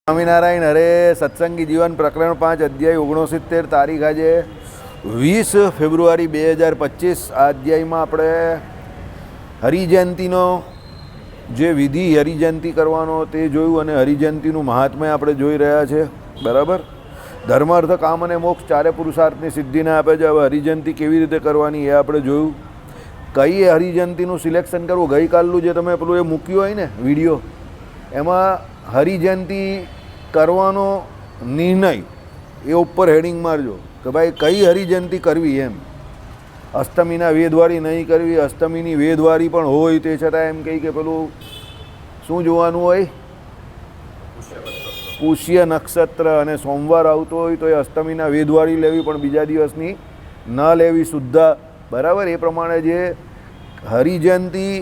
સ્વામિનારાયણ હરે સત્સંગી જીવન પ્રકરણ 5 અધ્યાય 69 તારીખ આજે 20 ફેબ્રુઆરી 2025। આ અધ્યાયમાં આપણે હરિજયંતીનો જે વિધિ હરિજયંતી કરવાનો તે જોયું અને હરિજયંતીનું મહાત્મ્ય આપણે જોઈ રહ્યા છે। બરાબર, ધર્મ અર્થ કામ અને મોક્ષ ચારે પુરુષાર્થની સિદ્ધિને આપે છે। હવે હરિજયંતી કેવી રીતે કરવાની એ આપણે જોયું। કઈ હરિજયંતીનું સિલેક્શન કરવું, ગઈકાલનું જે તમે પેલું એ મૂક્યું હોય ને વિડીયો, એમાં હરિજયંતી કરવાનો નિર્ણય એ ઉપર હેડિંગ મારજો કે ભાઈ કઈ હરિજયંતી કરવી એમ। અષ્ટમીના વેદવાળી નહીં કરવી, અષ્ટમીની વેદવાળી પણ હોય તે છતાં એમ કહી કે પેલું શું જોવાનું હોય, પુષ્ય નક્ષત્ર અને સોમવાર આવતો હોય તો એ અષ્ટમીના વેદવાળી લેવી, પણ બીજા દિવસની ન લેવી શુદ્ધ। બરાબર, એ પ્રમાણે જે હરિજયંતી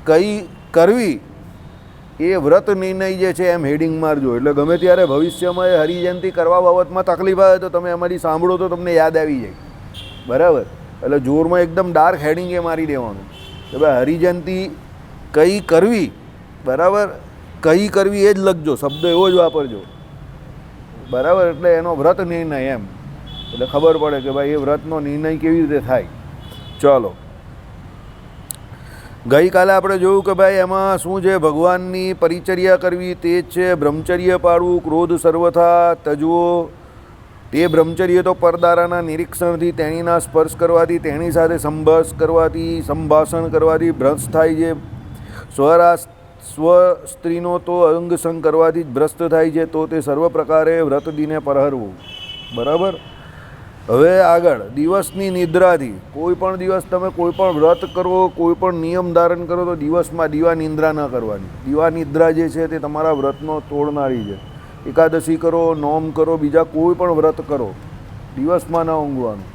કઈ કરવી એ વ્રત નિર્ણય જે છે એમ હેડિંગ મારજો, એટલે ગમે ત્યારે ભવિષ્યમાં એ હરિજયંતી કરવા બાબતમાં તકલીફ આવે તો તમે અમારી સાંભળો તો તમને યાદ આવી જાય। બરાબર, એટલે જોરમાં એકદમ ડાર્ક હેડિંગ એ મારી દેવાનું કે ભાઈ હરિજયંતી કઈ કરવી। બરાબર, કઈ કરવી એ જ લખજો, શબ્દ એવો જ વાપરજો। બરાબર, એટલે એનો વ્રત નિર્ણય એમ, એટલે ખબર પડે કે ભાઈ એ વ્રતનો નિર્ણય કેવી રીતે થાય। ચાલો, ગઈકાલે આપણે જોયું કે ભાઈ એમાં શું છે, ભગવાનની પરિચર્યા કરવી તે જ છે। બ્રહ્મચર્ય પાળવું, ક્રોધ સર્વથા તજવો। તે બ્રહ્મચર્ય તો પરદારાના નિરીક્ષણથી, તેણીના સ્પર્શ કરવાથી, તેણી સાથે સંભાષણ કરવાથી ભ્રષ્ટ થાય છે। સ્વ સ્ત્રીનો તો અંગસંગ કરવાથી જ ભ્રષ્ટ થાય છે, તો તે સર્વ પ્રકારે વ્રત દિને પરહરવું। બરાબર, હવે આગળ દિવસની નિદ્રાથી, કોઈ પણ દિવસ તમે કોઈ પણ વ્રત કરો, કોઈ પણ નિયમ ધારણ કરો તો દિવસમાં દીવા નિંદ્રા ન કરવાની। દીવા નિદ્રા જે છે તે તમારા વ્રતનો તોડનારી છે। એકાદશી કરો, નોમ કરો, બીજા કોઈ પણ વ્રત કરો, દિવસમાં ન ઊંઘવાનું,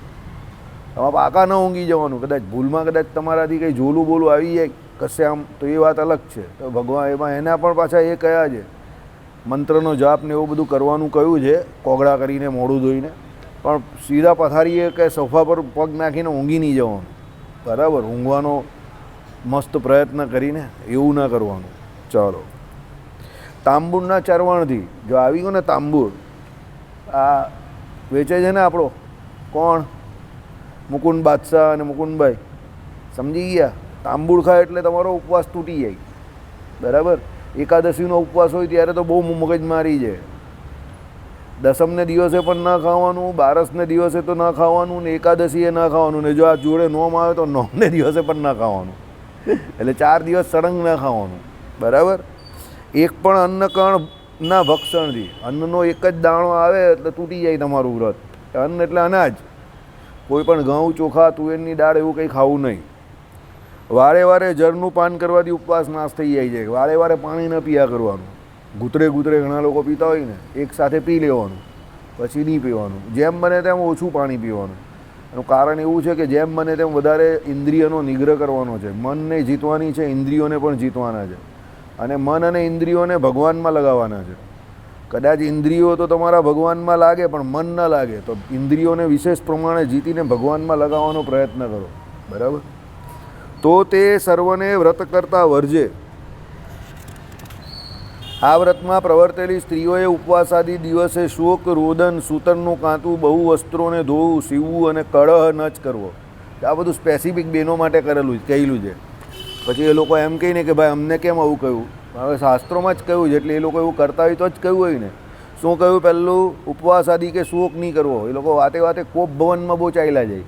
આમાં પાકા ન ઊંઘી જવાનું। કદાચ ભૂલમાં કદાચ તમારાથી કંઈ ઝોલું બોલું આવી જાય કશે આમ તો એ વાત અલગ છે, તો ભગવાન એમાં એના પણ પાછા એ કયા છે, મંત્રનો જાપ ને એવું બધું કરવાનું કહ્યું છે, કોગળા કરીને મોઢું ધોઈને, પણ સીધા પથારીએ કે સોફા પર પગ નાખીને ઊંઘી નહીં જવાનું। બરાબર, ઊંઘવાનો મસ્ત પ્રયત્ન કરીને એવું ના કરવાનું। ચાલો, તાંબુરના ચરવણથી, જો આવી ગયું ને તાંબુર, આ વેચે છે ને આપણો કોણ, મુકુંદ બાદશાહ અને મુકુંદભાઈ, સમજી ગયા? તાંબુર ખાય એટલે તમારો ઉપવાસ તૂટી જાય। બરાબર, એકાદશીનો ઉપવાસ હોય ત્યારે તો બહુ મગજમારી છે। દસમને દિવસે પણ ન ખાવાનું, બારસને દિવસે તો ન ખાવાનું, ને એકાદશીએ ન ખાવાનું, ને જો આ જોડે નોમ આવે તો નોમને દિવસે પણ ન ખાવાનું, એટલે 4 દિવસ સળંગ ન ખાવાનું। બરાબર, એક પણ અન્નકણના ભક્ષણથી, અન્નનો એક જ દાણો આવે એટલે તૂટી જાય તમારું વ્રત। અન્ન એટલે અનાજ, કોઈ પણ ઘઉં, ચોખા, તુવેરની દાળ એવું કંઈ ખાવું નહીં। વારે વારે જળનું પાન કરવાથી ઉપવાસ નાશ થઈ જાય છે। વારે વારે પાણી ન પીયા કરવાનું, ઘૂતરે ઘણા લોકો પીતા હોય ને, એક સાથે પી લેવાનું પછી નહીં પીવાનું। જેમ બને તેમ ઓછું પાણી પીવાનું। એનું કારણ એવું છે કે જેમ બને તેમ વધારે ઇન્દ્રિયનો નિગ્રહ કરવાનો છે, મનને જીતવાની છે, ઇન્દ્રિયોને પણ જીતવાના છે, અને મન અને ઇન્દ્રિયોને ભગવાનમાં લગાવવાના છે। કદાચ ઇન્દ્રિયો તો તમારા ભગવાનમાં લાગે પણ મન ન લાગે, તો ઇન્દ્રિયોને વિશેષ પ્રમાણે જીતીને ભગવાનમાં લગાવવાનો પ્રયત્ન કરો। બરાબર, તો તે સર્વને વ્રત કરતા વર્જે। આ વ્રતમાં પ્રવર્તેલી સ્ત્રીઓએ ઉપવાસાદી દિવસે શોક, રોદન, સૂતરનું કાંતું, બહુ વસ્ત્રોને ધોવું, સીવવું અને કળહ ન જ કરવો। આ બધું સ્પેસિફિક બહેનો માટે કહેલું છે। પછી એ લોકો એમ કહીને કે ભાઈ અમને કેમ આવું કહ્યું, હવે શાસ્ત્રોમાં જ કહ્યું છે, એટલે એ લોકો એવું કરતા હોય તો જ કહ્યું હોય ને। શું કહ્યું? પહેલું ઉપવાસાદી કે શોક નહીં કરવો। એ લોકો વાતે વાતે કોપ ભવનમાં બહુ ચાલ્યા જાય।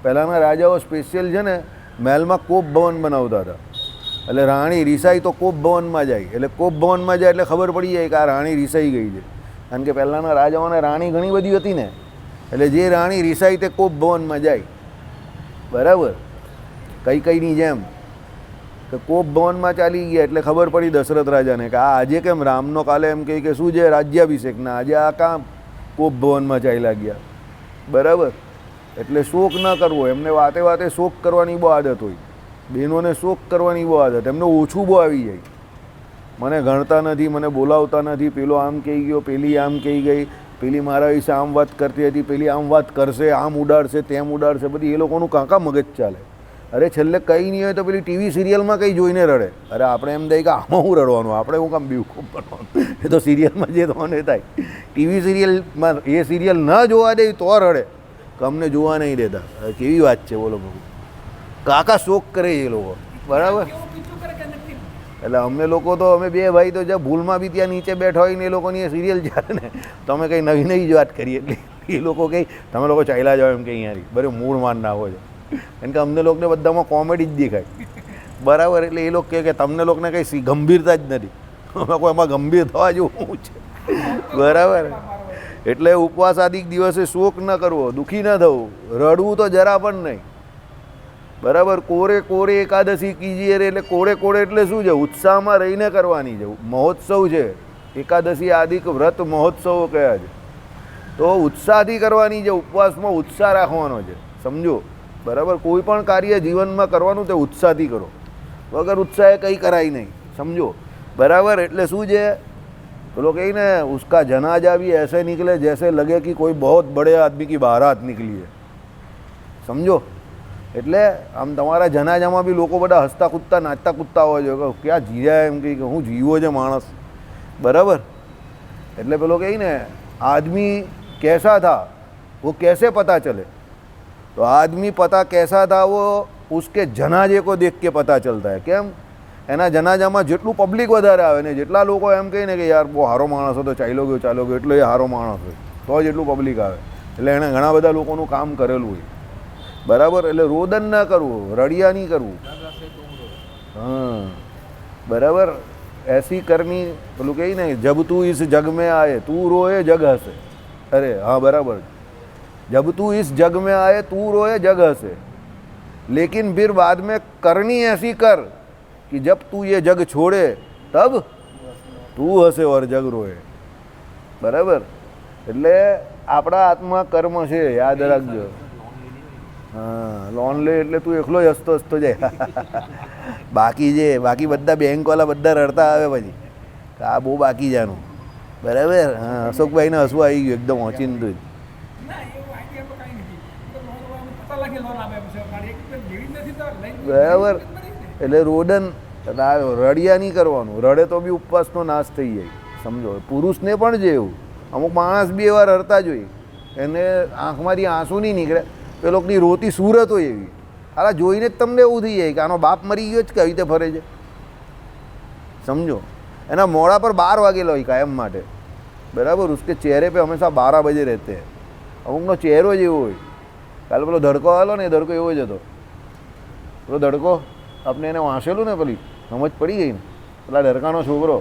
પહેલાંના રાજાઓ સ્પેશિયલ છે ને મહેલમાં કોપ ભવન બનાવતા હતા, એટલે રાણી રિસાઈ તો કોપ ભવનમાં જાય, એટલે કોપ ભવનમાં જાય એટલે ખબર પડી જાય કે આ રાણી રિસાઈ ગઈ છે, કારણ કે પહેલાંના રાજાઓને રાણી ઘણી બધી હતી ને, એટલે જે રાણી રિસાઈ તે કોપ ભવનમાં જાય। બરાબર, કઈની જેમ કે કોપ ભવનમાં ચાલી ગયા એટલે ખબર પડી દશરથ રાજાને કે આ આજે કેમ રામનો કાલે એમ કહે કે શું છે રાજ્યાભિષેકના, આજે આ કામ કોપ ભવનમાં ચાલ્યા ગયા। બરાબર, એટલે શોક ન કરવો, એમને વાતે વાતે શોક કરવાની બહુ આદત હોય। બહેનોને શોક કરવાની બહુ આદત, એમને ઓછું બહુ આવી જાય, મને ગણતા નથી, મને બોલાવતા નથી, પેલો આમ કહી ગયો, પેલી આમ કહી ગઈ, પેલી મારા વિશે આમ વાત કરતી હતી, પેલી આમ વાત કરશે, આમ ઉડાડશે, તેમ ઉડાડશે, બધી એ લોકોનું કાંકા મગજ ચાલે। અરે છેલ્લે કંઈ નહીં હોય તો પેલી ટીવી સિરિયલમાં કંઈ જોઈને રડે. અરે આપણે એમ થાય કે આમાં હું રડવાનું, આપણે હું કામ બીવું કરવાનું, એ તો સિરિયલમાં જે થવાનું એ થાય. ટીવી સિરિયલમાં એ સિરિયલ ન જોવા દે તો રડે, કે અમને જોવા નહીં દેતા. કેવી વાત છે બોલો બાબુ. કાકા શોક કરે એ લોકો, બરાબર. એટલે અમને લોકો તો અમે બે ભાઈ તો જ્યાં ભૂલમાં બી ત્યાં નીચે બેઠા હોય ને એ લોકોની એ સિરિયલ ચાલે ને તો અમે કંઈ નવી નવી જ વાત કરીએ. એટલે એ લોકો કંઈ તમે લોકો ચાલ્યા જાઓ એમ કે અહીંયાથી બરાબર મૂળ માન નાખો છો. કારણ કે અમને લોકોને બધામાં કોમેડી જ દેખાય, બરાબર. એટલે એ લોકો કહે કે તમને લોકોને કંઈ ગંભીરતા જ નથી, અમે કોઈ એમાં ગંભીર થવા જેવું છે, બરાબર. એટલે ઉપવાસાદિક દિવસે શોક ન કરવો, દુઃખી ન થવું, રડવું તો જરા પણ નહીં, બરાબર. કોરે કોરે એકાદશી કીજીએ રે. એટલે કોરે કોરે એટલે શું છે? ઉત્સાહમાં રહીને કરવાની છે. મહોત્સવ છે, એકાદશી આદિક વ્રત મહોત્સવો કયા છે, તો ઉત્સાહથી કરવાની છે. ઉપવાસમાં ઉત્સાહ રાખવાનો છે, સમજો, બરાબર. કોઈ પણ કાર્ય જીવનમાં કરવાનું તે ઉત્સાહથી કરો, વગર ઉત્સાહે કંઈ કરાય નહીં, સમજો, બરાબર. એટલે શું છે પેલો કહે ને, ઉસકા જનાજા भी ऐसे निकले जैसे लगे कि कोई बहुत बड़े आदमी की बारात निकली है, સમજો. એટલે આમ તમારા જનાજામાં બી લોકો બધા હસતા કૂદતા નાચતા કૂદતા હોય છે કે ક્યાં જીવ્યા, એમ કે હું જીવો છે માણસ, બરાબર. એટલે પેલો કહે ને, આદમી कैसा था वो कैसे पता चले, तो आदमी पता कैसा था वो उसके जनाजे को देख के पता चलता है. કેમ? એના જનાજામાં જેટલું પબ્લિક વધારે આવે ને, જેટલા લોકો એમ કહે ને કે યાર બહુ સારો માણસ હતો, ચાલ્યો ગયો એટલો એ સારો માણસ હોય, તો જ એટલું પબ્લિક આવે. એટલે એણે ઘણા બધા લોકોનું કામ કરેલું હોય, બરાબર. એટલે રોદન ના કરવું, રડિયા નહીં કરવું, હા, બરાબર. એસી કરની પેલું કહે ને, જબ તું ઇસ જગ મેં આયે તું રોએ જગ હસે. અરે હા, બરાબર. જબ તું ઇસ જગ મેં આયે તું રોए जग हंसे, लेकिन फिर बाद में करनी ऐसी कर कि जब तू ये जग छोड़े तब તું હસે ઓર જગ રોએ, બરાબર. એટલે આપણા હાથમાં કર્મ છે, યાદ રાખજો. હા, લોન લે એટલે તું એકલો જ હસતો હસતો જાય. બાકી બધા બેંકવાળા બધા રડતા આવે પછી, આ બહુ બાકી જાનું, બરાબર. હા, અશોકભાઈને હસવું આવી ગયું એકદમ ઓચિંતું જ, બરાબર. એટલે રોદન રડિયા નહીં કરવાનું, રડે તો બી ઉપવાસનો નાશ થઈ જાય, સમજો. પુરુષને પણ છે એવું, અમુક માણસ બી એવા રડતા જોઈએ, એને આંખમાંથી આંસુ નહીં નીકળે, એ લોકોની રોતી સુરત હોય એવી. આ જોઈને જ તમને એવું થઈ જાય કે આનો બાપ મરી ગયો જ કે આવી રીતે ફરે છે, સમજો. એના મોડા પર 12 વાગેલો હોય કાયમ માટે, બરાબર. ઉસકે ચહેરે पे હંમેશા 12 બજે રહેતે हैं. અમુકનો ચહેરો જ એવો હોય. કાલે પેલો ધડકો આવેલો ને, એ ધડકો એવો જ હતો. પેલો ધડકો આપણે એને વાંચેલું ને, પેલી સમજ પડી ગઈ ને, પેલા ધડકાનો છોકરો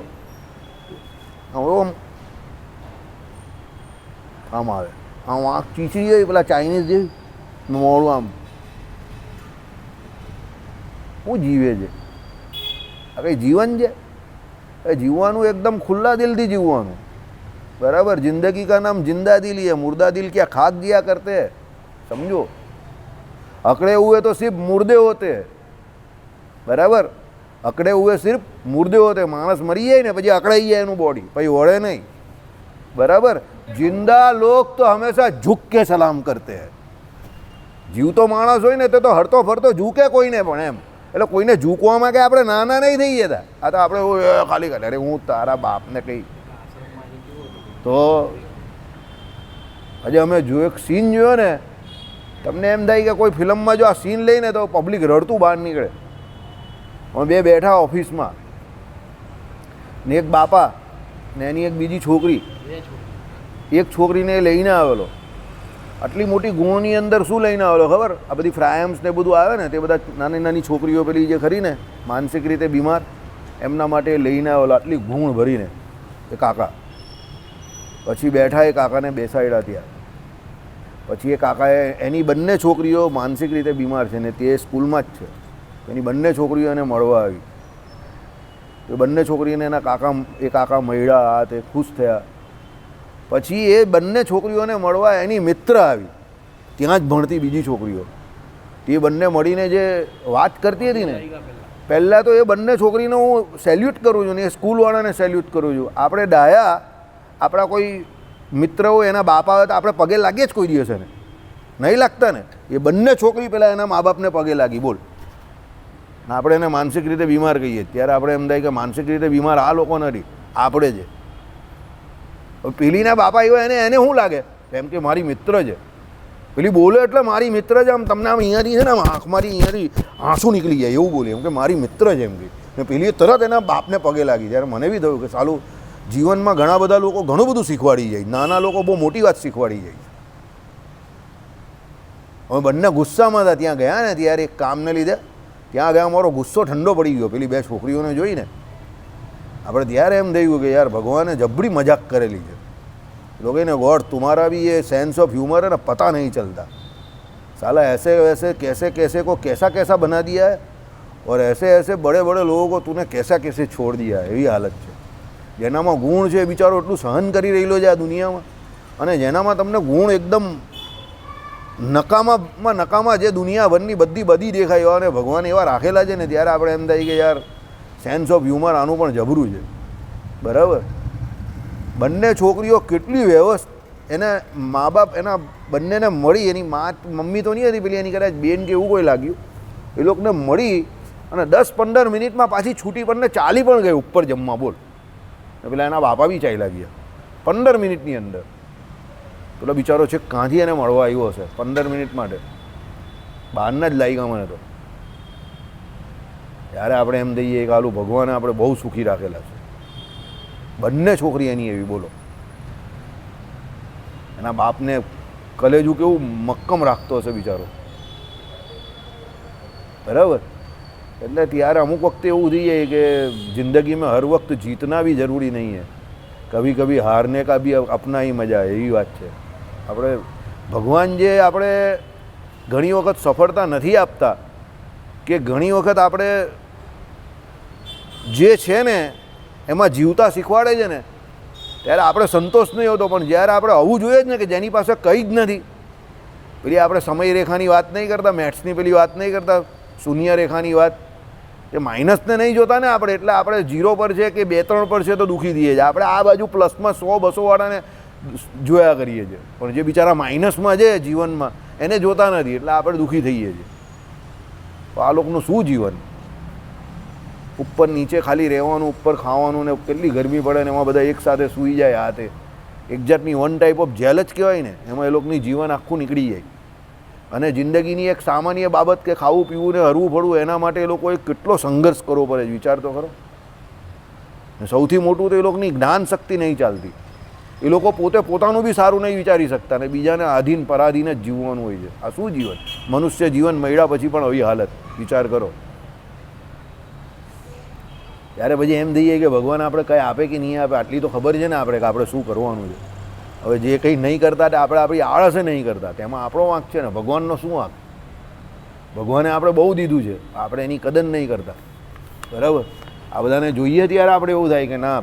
આમ આવે, આમ આંખ ચીચડી હોય, પેલા ચાઇનીઝ જેવી મોડું આમ. શું જીવે છે? આ કંઈ જીવન છે? એ જીવવાનું એકદમ ખુલ્લા દિલથી જીવવાનું, बराबर. जिंदगी का नाम जिंदा दिल ही है, मुर्दा दिल क्या खाक दिया करते हैं, समझो. अकड़े हुए तो सिर्फ मुर्दे होते हैं, बराबर. अकड़े हुए सिर्फ मुर्दे होते हैं. मानस मरी जाए ने પછી અકળાઈ જાય એનું બોડી, પછી વળે નહીં, બરાબર. जिंदा लोग तो हमेशा झुक के सलाम करते हैं. જીવતો માણસ હોય ને તે તો હરતો ફરતો ઝૂકે કોઈને પણ, એમ. એટલે કોઈને ઝૂકવામાં કે આપણે નાના નહીં થઈ જતા. આ તો આપણે ખાલી કરે, અરે હું તારા બાપને કંઈ. તો આજે અમે જો એક સીન જોયો ને, તમને એમ થાય કે કોઈ ફિલ્મમાં જો આ સીન લઈને તો પબ્લિક રડતું બહાર નીકળે. અમે બે બેઠા ઓફિસમાં ને એક બાપા ને એની એક બીજી છોકરી, એક છોકરીને લઈને આવેલો. આટલી મોટી ગુણની અંદર શું લઈને આવેલો ખબર? આ બધી ફ્રાયમ્સ ને બધું આવે ને, તે બધા નાની નાની છોકરીઓ પેલી જે ખરી ને માનસિક રીતે બીમાર, એમના માટે લઈને આવેલો આટલી ગુણ ભરીને એ કાકા. પછી બેઠા એ કાકાને બેસાડ્યા ત્યાં. પછી એ કાકાએ એની બંને છોકરીઓ માનસિક રીતે બીમાર છે ને તે સ્કૂલમાં જ છે, એની બંને છોકરીઓ એને મળવા આવી. એ બંને છોકરીને એના કાકા મળ્યા, આ તે ખુશ થયા. પછી એ બંને છોકરીઓને મળવા એની મિત્ર આવી, ત્યાં જ ભણતી બીજી છોકરીઓ. તે બંને મળીને જે વાત કરતી હતી ને, પહેલાં તો એ બંને છોકરીને હું સેલ્યુટ કરું છું ને એ સ્કૂલવાળાને સેલ્યુટ કરું છું. આપણે ડાયા આપણા કોઈ મિત્ર હોય, એના બાપ આવે તો આપણે પગે લાગીએ જ કોઈ દિવસે ને, નહીં લાગતા ને. એ બંને છોકરી પહેલાં એના મા બાપને પગે લાગી, બોલ. આપણે એને માનસિક રીતે બીમાર કહીએ, ત્યારે આપણે એમ થાય કે માનસિક રીતે બીમાર આ લોકો નથી, આપણે છે. પેલીના બાપા આવ્યો એને શું લાગે એમ કે મારી મિત્ર છે, પેલી બોલે એટલે મારી મિત્ર છે, આમ તમને આમ અહીંયાથી છે ને આમ આંખમાંથી અહીંયાથી આંસુ નીકળી જાય એવું બોલે, એમ કે મારી મિત્ર છે એમ કે. ને પેલી તરત એના બાપને પગે લાગી. ત્યારે મને બી થયું કે સાલું જીવનમાં ઘણા બધા લોકો ઘણું બધું શીખવાડી જાય, નાના લોકો બહુ મોટી વાત શીખવાડી જાય. અમે બંને ગુસ્સામાં હતા, ત્યાં ગયા ને ત્યારે એક કામને લીધે ત્યાં ગયા, અમારો ગુસ્સો ઠંડો પડી ગયો પેલી બે છોકરીઓને જોઈને. આપણે ત્યારે એમ થયું કે યાર ભગવાને જબરી મજાક કરેલી છે. लोगे गॉड तुम्हारा भी ये सेंस ऑफ ह्यूमर है ना, पता नहीं चलता साला, ऐसे वैसे कैसे कैसे को कैसा कैसा बना दिया है, और ऐसे ऐसे बड़े बड़े लोगों को तूने कैसा कैसे छोड़ दिया है. એવી હાલત છે. જેનામાં ગુણ છે બિચારો એટલું સહન કરી રહેલો છે આ દુનિયામાં, અને જેનામાં તમને ગુણ એકદમ નકામામાં નકામા જે દુનિયાભરની બધી દેખાય અને ભગવાન એવા રાખેલા છે ને, ત્યારે આપણે એમ થાય કે યાર સેન્સ ઓફ હ્યુમર આનું પણ જબરું છે. બરાબર. બંને છોકરીઓ કેટલી વ્યવસ્થિત, એને મા બાપ એના બંનેને મળી, એની મમ્મી તો નહીં હતી પેલી, એની કદાચ બેન કે એવું કોઈ લાગ્યું, એ લોકોને મળી અને 10-15 મિનિટમાં પાછી છૂટી પડને ચાલી પણ ગઈ ઉપર જમવા. બોલ. પેલા એના બાપા બી ચાલ્યા ગયા 15 મિનિટની અંદર. પેલો બિચારો છે કાંથી એને મળવા આવ્યો હશે 15 મિનિટ માટે, બહારના જ લાગ્યા મને તો. ત્યારે આપણે એમ દઈએ કે આલું ભગવાને આપણે બહુ સુખી રાખેલા છે. બંને છોકરી એની એવી, બોલો. એના બાપને કલેજું કેવું મક્કમ રાખતો હશે બિચારો. બરાબર. એટલે ત્યારે અમુક વખતે એવું થઈ જાય કે જિંદગી में हर वक्त जीतना भी जरूरी नहीं है, कभी कभी हारने का भी अपना ही मजा है. એવી વાત છે. આપણે ભગવાન જે આપણે ઘણી વખત સફળતા નથી આપતા, કે ઘણી વખત આપણે જે છે ને એમાં જીવતા શીખવાડે છે ને, ત્યારે આપણે સંતોષ નહીં હોતો. પણ જ્યારે આપણે આવું જોઈએ જ ને કે જેની પાસે કંઈ જ નથી, પેલી આપણે સમયરેખાની વાત નહીં કરતા, મેથ્સની પેલી વાત નહીં કરતા, શૂન્ય રેખાની વાત, કે માઇનસને નહીં જોતા ને આપણે, એટલે આપણે 0 પર છે કે 2-3 પર છે તો દુઃખી થઈએ છીએ. આપણે આ બાજુ પ્લસમાં 100-200 વાળાને જોયા કરીએ છીએ, પણ જે બિચારા માઇનસમાં છે જીવનમાં એને જોતા નથી, એટલે આપણે દુઃખી થઈએ છીએ. તો આ લોકોનું શું જીવન? ઉપર નીચે ખાલી રહેવાનું, ઉપર ખાવાનું, ને કેટલી ગરમી પડે ને એમાં બધા એકસાથે સૂઈ જાય. આ તે એક જાતની વન ટાઈપ ઓફ જેલ જ કહેવાય ને, એમાં એ લોકોની જીવન આખું નીકળી જાય. અને જિંદગીની એક સામાન્ય બાબત કે ખાવું પીવું ને હરવું ફરવું, એના માટે એ લોકોએ કેટલો સંઘર્ષ કરવો પડે, વિચાર તો કરો. સૌથી મોટું તો એ લોકોની જ્ઞાન શક્તિ નહીં ચાલતી. એ લોકો પોતે પોતાનું બી સારું નહીં વિચારી શકતા, ને બીજાને આધીન પરાધીન જ જીવવાનું હોય છે. આ શું જીવન? મનુષ્ય જીવન મળ્યા પછી પણ આવી હાલત, વિચાર કરો. ત્યારે પછી એમ થઈએ કે ભગવાન આપણે કંઈ આપે કે નહીં આપે, આટલી તો ખબર છે ને આપણે કે આપણે શું કરવાનું છે. હવે જે કંઈ નહીં કરતા તે આપણે આપણી આળસે નહીં કરતા, તેમાં આપણો વાંક છે ને, ભગવાનનો શું વાંક? ભગવાને આપણે બહુ દીધું છે, આપણે એની કદર નહીં કરતા. બરાબર. આ બધાને જોઈએ ત્યારે આપણે એવું થાય કે ના,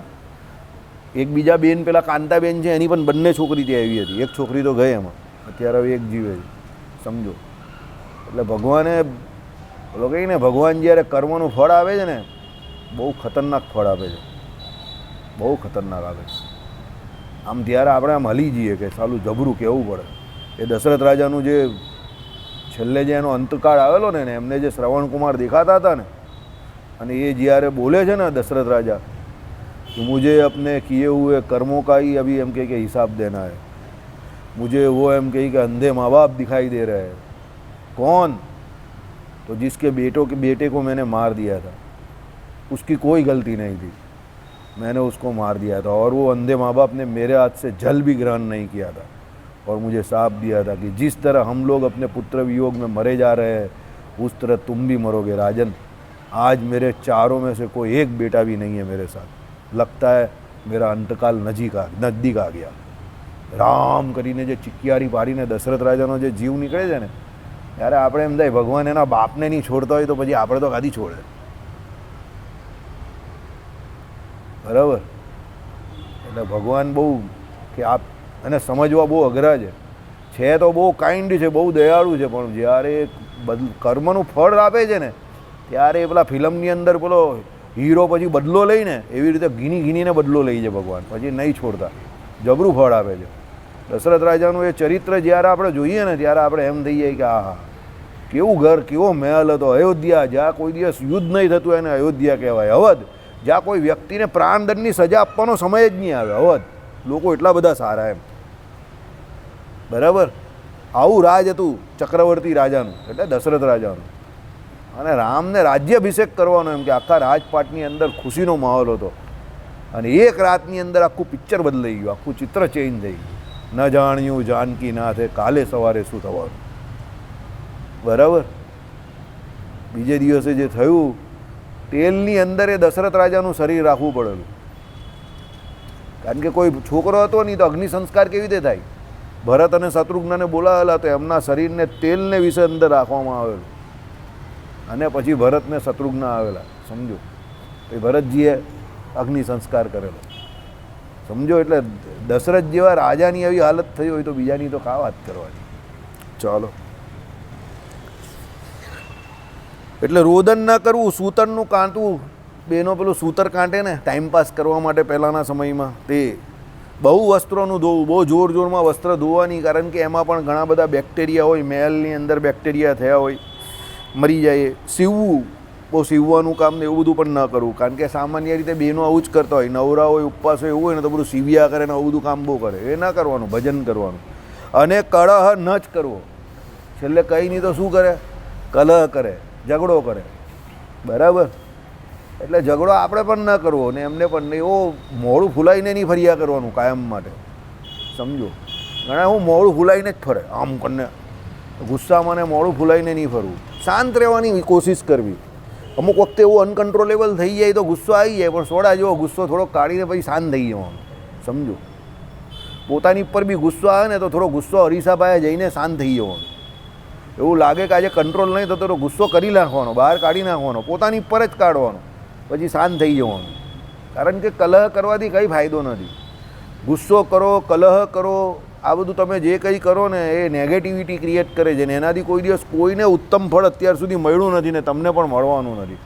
એક બીજા બેન પેલા કાંતાબેન છે એની પણ બંને છોકરી ત્યાં આવી હતી, એક છોકરી તો ગઈ એમાં, અત્યારે હવે એક જીવે છે, સમજો. એટલે ભગવાને પેલો કહીને, ભગવાન જ્યારે કર્મનું ફળ આવે છે ને, બહુ ખતરનાક ફળ આપે છે, બહુ ખતરનાક આપે છે. આમ ત્યારે આપણે આમ હલી જઈએ કે સાલું જબરું કહેવું પડે. એ દશરથ રાજાનું જે છેલ્લે જે એનો અંતકાળ આવેલો ને, એમને જે શ્રવણકુમાર દેખાતા હતા ને, અને એ જ્યારે બોલે છે ને દશરથ રાજા कि मुझे अपने किए हुए कर्मों का ही अभी एम के हिसाब देना है, मुझे वो एम के अंधे माँ बाप दिखाई दे रहे हैं. कौन? तो जिसके बेटे को मैंने मार दिया था, उसकी कोई गलती नहीं थी, मैंने उसको मार दिया था, और वो अंधे माँ बाप ने मेरे हाथ से जल भी ग्रहण नहीं किया था, और मुझे साप दिया था कि जिस तरह हम लोग अपने पुत्र वियोग में मरे जा रहे हैं, उस तरह तुम भी मरोगे राजन. आज मेरे चारों में से कोई एक बेटा भी नहीं है मेरे साथ, लगता है मेरा अंतकाल नजीक आ गया. રામ કરીને જે ચિક્યારી પાડીને દશરથ રાજાનો જે જીવ નીકળે છે ને, ત્યારે આપણે એમ થાય ભગવાન એના બાપને નહીં છોડતા હોય તો પછી આપણે તો કાથી છોડે. બરાબર. એટલે ભગવાન બહુ કે આપ એને સમજવા બહુ અઘરા છે તો બહુ કાઇન્ડ છે, બહુ દયાળુ છે, પણ જ્યારે કર્મનું ફળ આપે છે ને, ત્યારે પેલા ફિલ્મની અંદર પેલો હીરો પછી બદલો લઈને એવી રીતે ઘીનીને બદલો લઈ છે ભગવાન, પછી નહીં છોડતા, જબરું ફળ આપે છે. દશરથ રાજાનું એ ચરિત્ર જ્યારે આપણે જોઈએ ને, ત્યારે આપણે એમ થઈ જાય કે આહા, કેવું ઘર, કેવો મહેલ હતો. અયોધ્યા, જ્યાં કોઈ દિવસ યુદ્ધ નહીં થતું એને અયોધ્યા કહેવાય. અવધ, જ્યાં કોઈ વ્યક્તિને પ્રાણદંડની સજા આપવાનો સમય જ નહીં આવે. અવધ, લોકો એટલા બધા સારા એમ. બરાબર, આવું રાજ હતું ચક્રવર્તી રાજાનું, એટલે દશરથ રાજાનું. અને રામને રાજ્યાભિષેક કરવાનો એમ કે આખા રાજપાટની અંદર ખુશીનો માહોલ હતો. અને એક રાતની અંદર આખું પિક્ચર બદલાઈ ગયું, આખું ચિત્ર ચેન્જ થઈ ગયું. ન જાણ્યું જાનકી નાથે કાલે સવારે શું થવાનું. બરાબર, બીજે દિવસે જે થયું, તેલની અંદર એ દશરથ રાજાનું શરીર રાખવું પડેલું. કારણ કે કોઈ છોકરો હતો નહીં તો અગ્નિ સંસ્કાર કેવી રીતે થાય. ભરત અને શત્રુઘ્નને બોલાવેલા તો એમના શરીરને તેલને વિશે અંદર રાખવામાં આવેલું. અને પછી ભરતને શત્રુઘ્ન આવેલા, સમજો. એ ભરતજીએ અગ્નિ સંસ્કાર કરેલો, સમજો. એટલે દશરથ જેવા રાજાની આવી હાલત થઈ હોય તો બીજાની તો કા વાત કરવાની. ચાલો, એટલે રોદન ના કરવું, સૂતરનું કાંટવું. બેનો પેલું સૂતર કાંટે ને ટાઈમપાસ કરવા માટે પહેલાંના સમયમાં, તે બહુ વસ્ત્રોનું ધોવું, બહુ જોર જોરમાં વસ્ત્ર ધોવાની. કારણ કે એમાં પણ ઘણા બધા બેક્ટેરિયા હોય, મહેલની અંદર બેક્ટેરિયા થયા હોય, મરી જાય. સીવવું, બહુ સીવવાનું કામ ને એવું બધું પણ ન કરવું. કારણ કે સામાન્ય રીતે બહેનો આવું જ કરતા હોય. નવરા હોય, ઉપવાસ હોય, એવું હોય ને તો બધું સીવ્યા કરે ને આવું બધું કામ બહુ કરે. એ ના કરવાનું, ભજન કરવાનું. અને કળહ ન જ કરવો. છેલ્લે કંઈ નહીં તો શું કરે? કલહ કરે, ઝઘડો કરે. બરાબર, એટલે ઝઘડો આપણે પણ ન કરવો ને એમને પણ નહીં. એવો મોડું ફૂલાઈને નહીં ફર્યા કરવાનું કાયમ માટે, સમજો. ઘણા હું મોડું ફૂલાઈને જ ફરે, આમ કરીને ગુસ્સામાં ને મોડું ફૂલાઈને નહીં ફરવું. શાંત રહેવાની કોશિશ કરવી. અમુક વખતે એવું અનકન્ટ્રોલેબલ થઈ જાય તો ગુસ્સો આવી જાય, પણ સોડા જેવો ગુસ્સો થોડો કાઢીને પછી શાંત થઈ જવાનું, સમજો. પોતાની ઉપર બી ગુસ્સો આવે ને તો થોડો ગુસ્સો અરીસા પાસે જઈને શાંત થઈ જવાનું. એવું લાગે કે આજે કંટ્રોલ નહીં થતો તો ગુસ્સો કરી નાખવાનો, બહાર કાઢી નાખવાનો, પોતાની ઉપર જ કાઢવાનો, પછી શાંત થઈ જવાનું. કારણ કે કલહ કરવાથી કંઈ ફાયદો નથી. ગુસ્સો કરો, કલહ કરો, આ બધું તમે જે કંઈ કરો ને એ નેગેટિવિટી ક્રિએટ કરે છે ને એનાથી કોઈ દિવસ કોઈને ઉત્તમ ફળ અત્યાર સુધી મળ્યું નથી ને તમને પણ મળવાનું નથી.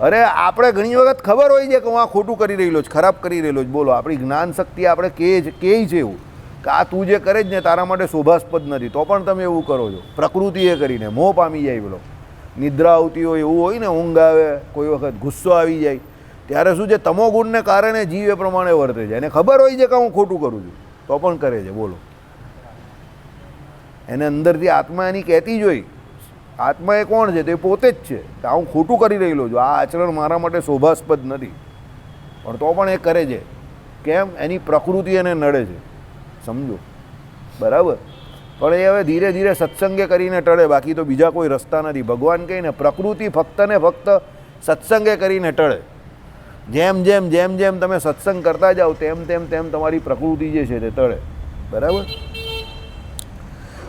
અરે આપણે ઘણી વખત ખબર હોય છે કે હું આ ખોટું કરી રહેલો છું, ખરાબ કરી રહેલો છું. બોલો, આપણી જ્ઞાન શક્તિ આપણે કહે છે એવું કે આ તું જે કરે જ ને તારા માટે શોભાસ્પદ નથી, તો પણ તમે એવું કરો છો. પ્રકૃતિ એ કરીને મોહ પામી જાય. બોલો, નિદ્રા આવતી હોય, એવું હોય ને, ઊંઘ આવે, કોઈ વખત ગુસ્સો આવી જાય, ત્યારે શું છે, તમો ગુણને કારણે જીવ એ પ્રમાણે વર્તે છે. એને ખબર હોય છે કે હું ખોટું કરું છું તો પણ કરે છે. બોલો, એને અંદરથી આત્મા એની કહેતી જ હોય. આત્મા એ કોણ છે? તે પોતે જ છે કે હું ખોટું કરી રહેલો છું, આ આચરણ મારા માટે શોભાસ્પદ નથી, પણ તો પણ એ કરે છે. કેમ? એની પ્રકૃતિ એને નડે છે, સમજો. બરાબર, પણ એ હવે ધીરે ધીરે સત્સંગે કરીને ટળે, બાકી તો બીજા કોઈ રસ્તા નથી. ભગવાન કહીને પ્રકૃતિ ફક્ત ને ફક્ત સત્સંગે કરીને ટળે. જેમ જેમ જેમ જેમ તમે સત્સંગ કરતા જાઓ તેમ તેમ તેમ તમારી પ્રકૃતિ જે છે તે ટળે. બરાબર.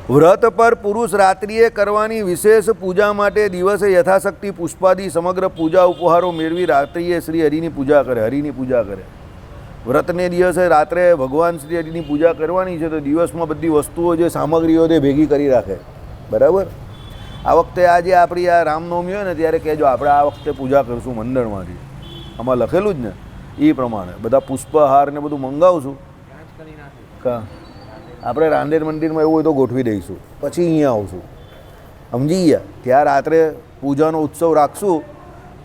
વ્રત પર પુરુષ રાત્રિએ કરવાની વિશેષ પૂજા માટે દિવસે યથાશક્તિ પુષ્પાદી સમગ્ર પૂજા ઉપહારો મેળવી રાત્રિએ શ્રી હરિની પૂજા કરે. હરિની પૂજા કરે. વ્રતને દિવસે રાત્રે ભગવાન શ્રી હરિની પૂજા કરવાની છે તો દિવસમાં બધી વસ્તુઓ જે સામગ્રીઓ તે ભેગી કરી રાખે. બરાબર. આ વખતે આજે આપણી આ રામનવમી હોય ને ત્યારે કહેજો આપણે આ વખતે પૂજા કરીશું મંડળમાંથી. આમાં લખેલું જ ને એ પ્રમાણે બધા પુષ્પહાર ને બધું મંગાવશું. આપણે રાંદેર મંદિરમાં એવું હોય તો ગોઠવી દઈશું, પછી અહીંયા આવશું, સમજી ગયા? ત્યાં રાત્રે પૂજાનો ઉત્સવ રાખશું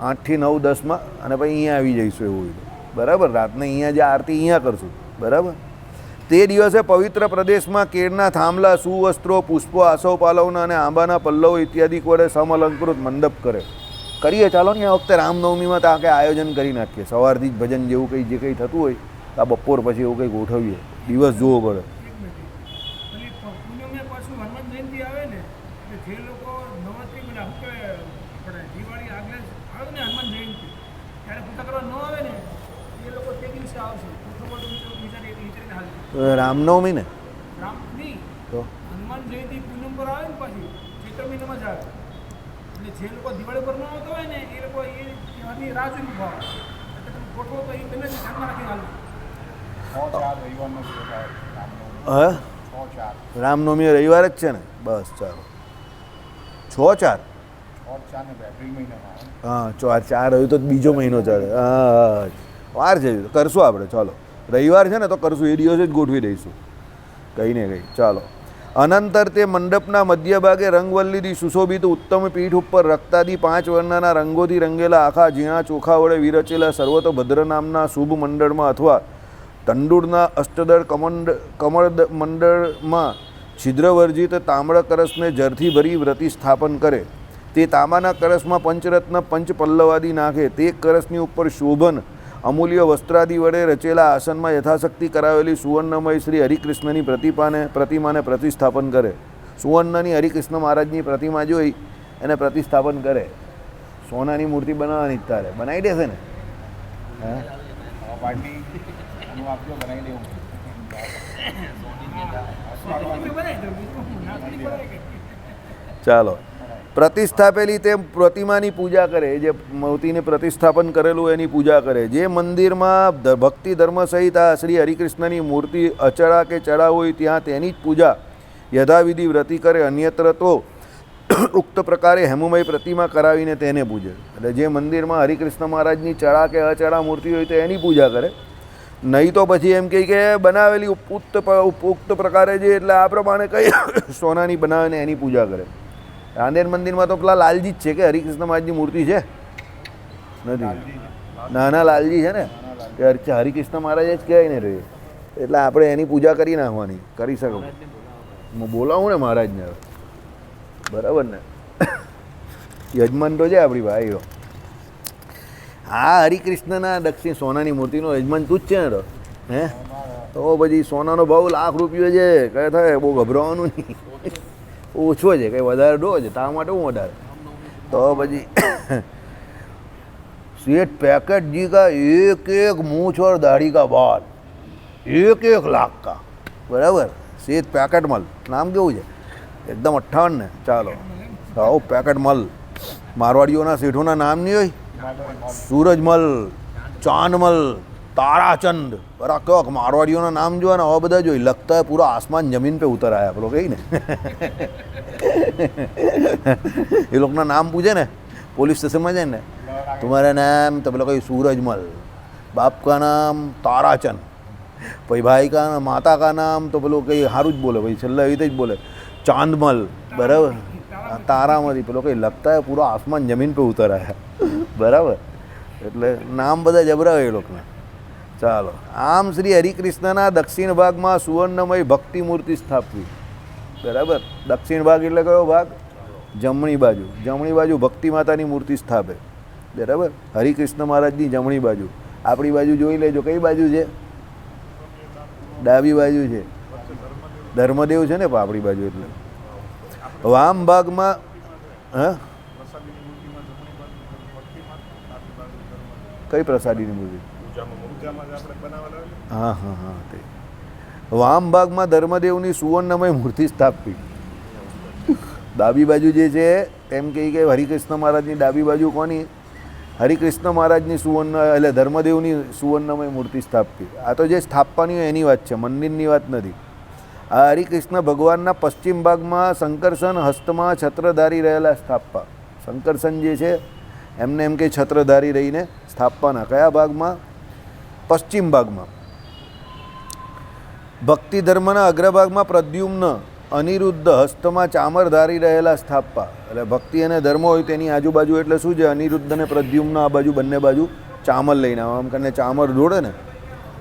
8 થી 9, 10માં, અને પછી અહીંયા આવી જઈશું એવું હોય તો. બરાબર. રાતને અહીંયા જે આરતી અહીંયા કરશું. બરાબર. તે દિવસે પવિત્ર પ્રદેશમાં કેળના થાંભલા, સુવસ્ત્રો, પુષ્પો, આસોપાલવના અને આંબાના પલ્લવો ઇત્યાદિ વડે સમઅલંકૃત મંડપ કરે. કરીએ ચાલો ને આ વખતે રામનવમીમાં તો આ કંઈ આયોજન કરી નાખીએ. સવારથી જ ભજન જેવું કંઈ જે કંઈ થતું હોય આ બપોર પછી એવું કંઈ ગોઠવીએ. દિવસ જોવો પડે. રામનવમી ને તો હનુમાન જયંતિ પૂનમ પર આવે ને, પછી ચૈત્ર મહિનામાં જ આવે. એટલે જે લોકો દિવાળી પર ન આવતા હોય ને એ લોકો એ રાહ જોઈ ઉભા હોય. એટલે તમે ગોઠવો તો એ બંને ધ્યાનમાં રાખી હાલ. હા, રામનવમી રવિવાર જ છે ને? બસ ચાલો. 6/4 હા, 4 રહ્યું તો બીજો મહિનો ચાલે. હા, વાર છે, કરશું આપણે. ચાલો, રવિવાર છે ને તો કરશું, એ દિવસે જ ગોઠવી દઈશું કંઈ ને કંઈ. ચાલો, અનંતર તે મંડપના મધ્ય ભાગે રંગવલ્લીથી સુશોભિત ઉત્તમ પીઠ ઉપર રક્તાદી 5 વર્ણના રંગોથી રંગેલા આખા ઝીણા ચોખા વડે વિરચેલા સર્વતોભદ્ર નામના શુભ મંડળમાં અથવા તંડુરના અષ્ટદળ કમળ મંડળમાં છિદ્રવર્જિત તામ્ર કળશને જળથી ભરી વ્રતિ સ્થાપન કરે. તે તાંબાના કળશમાં પંચરત્ન પંચપલ્લવાદી નાખે. તે કળશની ઉપર શોભન અમૂલ્ય વસ્ત્રાદિ વડે રચેલા આસનમાં યથાશક્તિ કરાવેલી સુવર્ણમય શ્રી હરિકૃષ્ણની પ્રતિમાને પ્રતિસ્થાપન કરે. સુવર્ણની હરિકૃષ્ણ મહારાજની પ્રતિમા જોઈ એને પ્રતિસ્થાપન કરે. સોનાની મૂર્તિ બનાવવાની તારે બનાવી દેશે ને? ચાલો, પ્રતિસ્થાપેલી તે પ્રતિમાની પૂજા કરે. જે મૂર્તિને પ્રતિસ્થાપન કરેલું એની પૂજા કરે. જે મંદિરમાં ભક્તિ ધર્મ સહિત આ શ્રી હરિકૃષ્ણની મૂર્તિ અચળા કે ચડા હોય ત્યાં તેની જ પૂજા યથાવિધિ વ્રતિ કરે. અન્યત્ર તો ઉક્ત પ્રકારે હેમુમય પ્રતિમા કરાવીને તેને પૂજે. એટલે જે મંદિરમાં હરિકૃષ્ણ મહારાજની ચડા કે અચળા મૂર્તિ હોય તો એની પૂજા કરે. નહીં તો પછી એમ કહે કે બનાવેલી ઉક્ત પ્રકારે જે એટલે આ પ્રમાણે કઈ સોનાની બનાવીને એની પૂજા કરે. રાંદેર મંદિરમાં તો પેલા લાલજી જ છે કે હરિકૃષ્ણ મહારાજની મૂર્તિ છે? નથી. નાના લાલજી છે ને, કે હરિકૃષ્ણ મહારાજ જ કહેવાય ને રે. એટલે આપણે એની પૂજા કરી નાખવાની. કરી શકો. હું બોલાવું ને મહારાજને, બરાબર ને? યજમાન તો છે આપણી ભાઈઓ. હા, હરિકૃષ્ણના દક્ષિણ સોનાની મૂર્તિનો યજમાન તું જ છે ને? હે તો પછી સોનાનો ભાવ ₹1,00,000 છે. કઈ થાય, બહુ ગભરાવાનું નહીં. ઓછો છે, કંઈ વધારે ડો છે તારા માટે. હું વધારે તો પછી सेठ पैकेट जी का एक मूछ और दाढ़ी का बाल 1 लाख का बराबर. सेठ पैकेट मल नाम केવું છે? એકદમ 58 ને. ચાલો આવો પેકેટ મલ. મારવાડીઓના શેઠોના નામ નહીં હોય? સૂરજમલ, ચાંદમલ, ताराचंद. बरा कहो मारवाड़ियों नाम जो है ना और बता जो लगता है पूरा आसमान जमीन पे उतर आया. आप लोग कही ने ये लोग ना नाम पूछे ने पुलिस स्टेशन में जाए ने, तुम्हारा नाम तो बोलो कहीं सूरजमल, बाप का नाम ताराचंद, भाई भाई का माता का नाम तो बोलो कहीं हारू ज बोले, भाई छल्ला एवी ज बोले चांदमल. बराबर. तारामती पेलो कहीं लगता है पूरा आसमान जमीन पे उतर आया. बराबर. એટલે નામ બધા જબરા એ લોકોને. ચાલો, આમ શ્રી હરિકૃષ્ણના દક્ષિણ ભાગમાં સુવર્ણમય ભક્તિ મૂર્તિ સ્થાપવી. બરાબર. દક્ષિણ ભાગ એટલે કયો ભાગ? જમણી બાજુ. જમણી બાજુ ભક્તિ માતાની મૂર્તિ સ્થાપે. બરાબર. હરિકૃષ્ણ મહારાજની જમણી બાજુ. આપણી બાજુ જોઈ લેજો કઈ બાજુ છે? ડાબી બાજુ છે. ધર્મદેવ છે ને આપણી બાજુ. એટલે વામ ભાગમાં હા કઈ પ્રસાદીની મૂર્તિ? હા હા હા તે વામ ભાગમાં ધર્મદેવની સુવર્ણમય મૂર્તિ સ્થાપવી. ડાબી બાજુ જે છે એમ કહી કે હરિકૃષ્ણ મહારાજની ડાબી બાજુ કોની? હરિકૃષ્ણ મહારાજની સુવર્ણ એટલે ધર્મદેવની સુવર્ણમય મૂર્તિ સ્થાપવી. આ તો જે સ્થાપવાની હોય એની વાત છે, મંદિરની વાત નથી. આ હરિકૃષ્ણ ભગવાનના પશ્ચિમ ભાગમાં શંકરસન હસ્તમાં છત્રધારી રહેલા સ્થાપવા. શંકરસન જે છે એમને એમ કે છત્રધારી રહીને સ્થાપવાના. કયા ભાગમાં? પશ્ચિમ ભાગમાં. ભક્તિ ધર્મના અગ્રભાગમાં પ્રદ્યુમ્ન અનિરુદ્ધ હસ્તમાં ચામરધારી રહેલા સ્થાપવા. એટલે ભક્તિ અને ધર્મ હોય તેની આજુબાજુ એટલે શું છે? અનિરુદ્ધ અને પ્રદ્યુમ્ન આ બાજુ બંને બાજુ ચામર લઈને આમ કરીને ચામર દોડે ને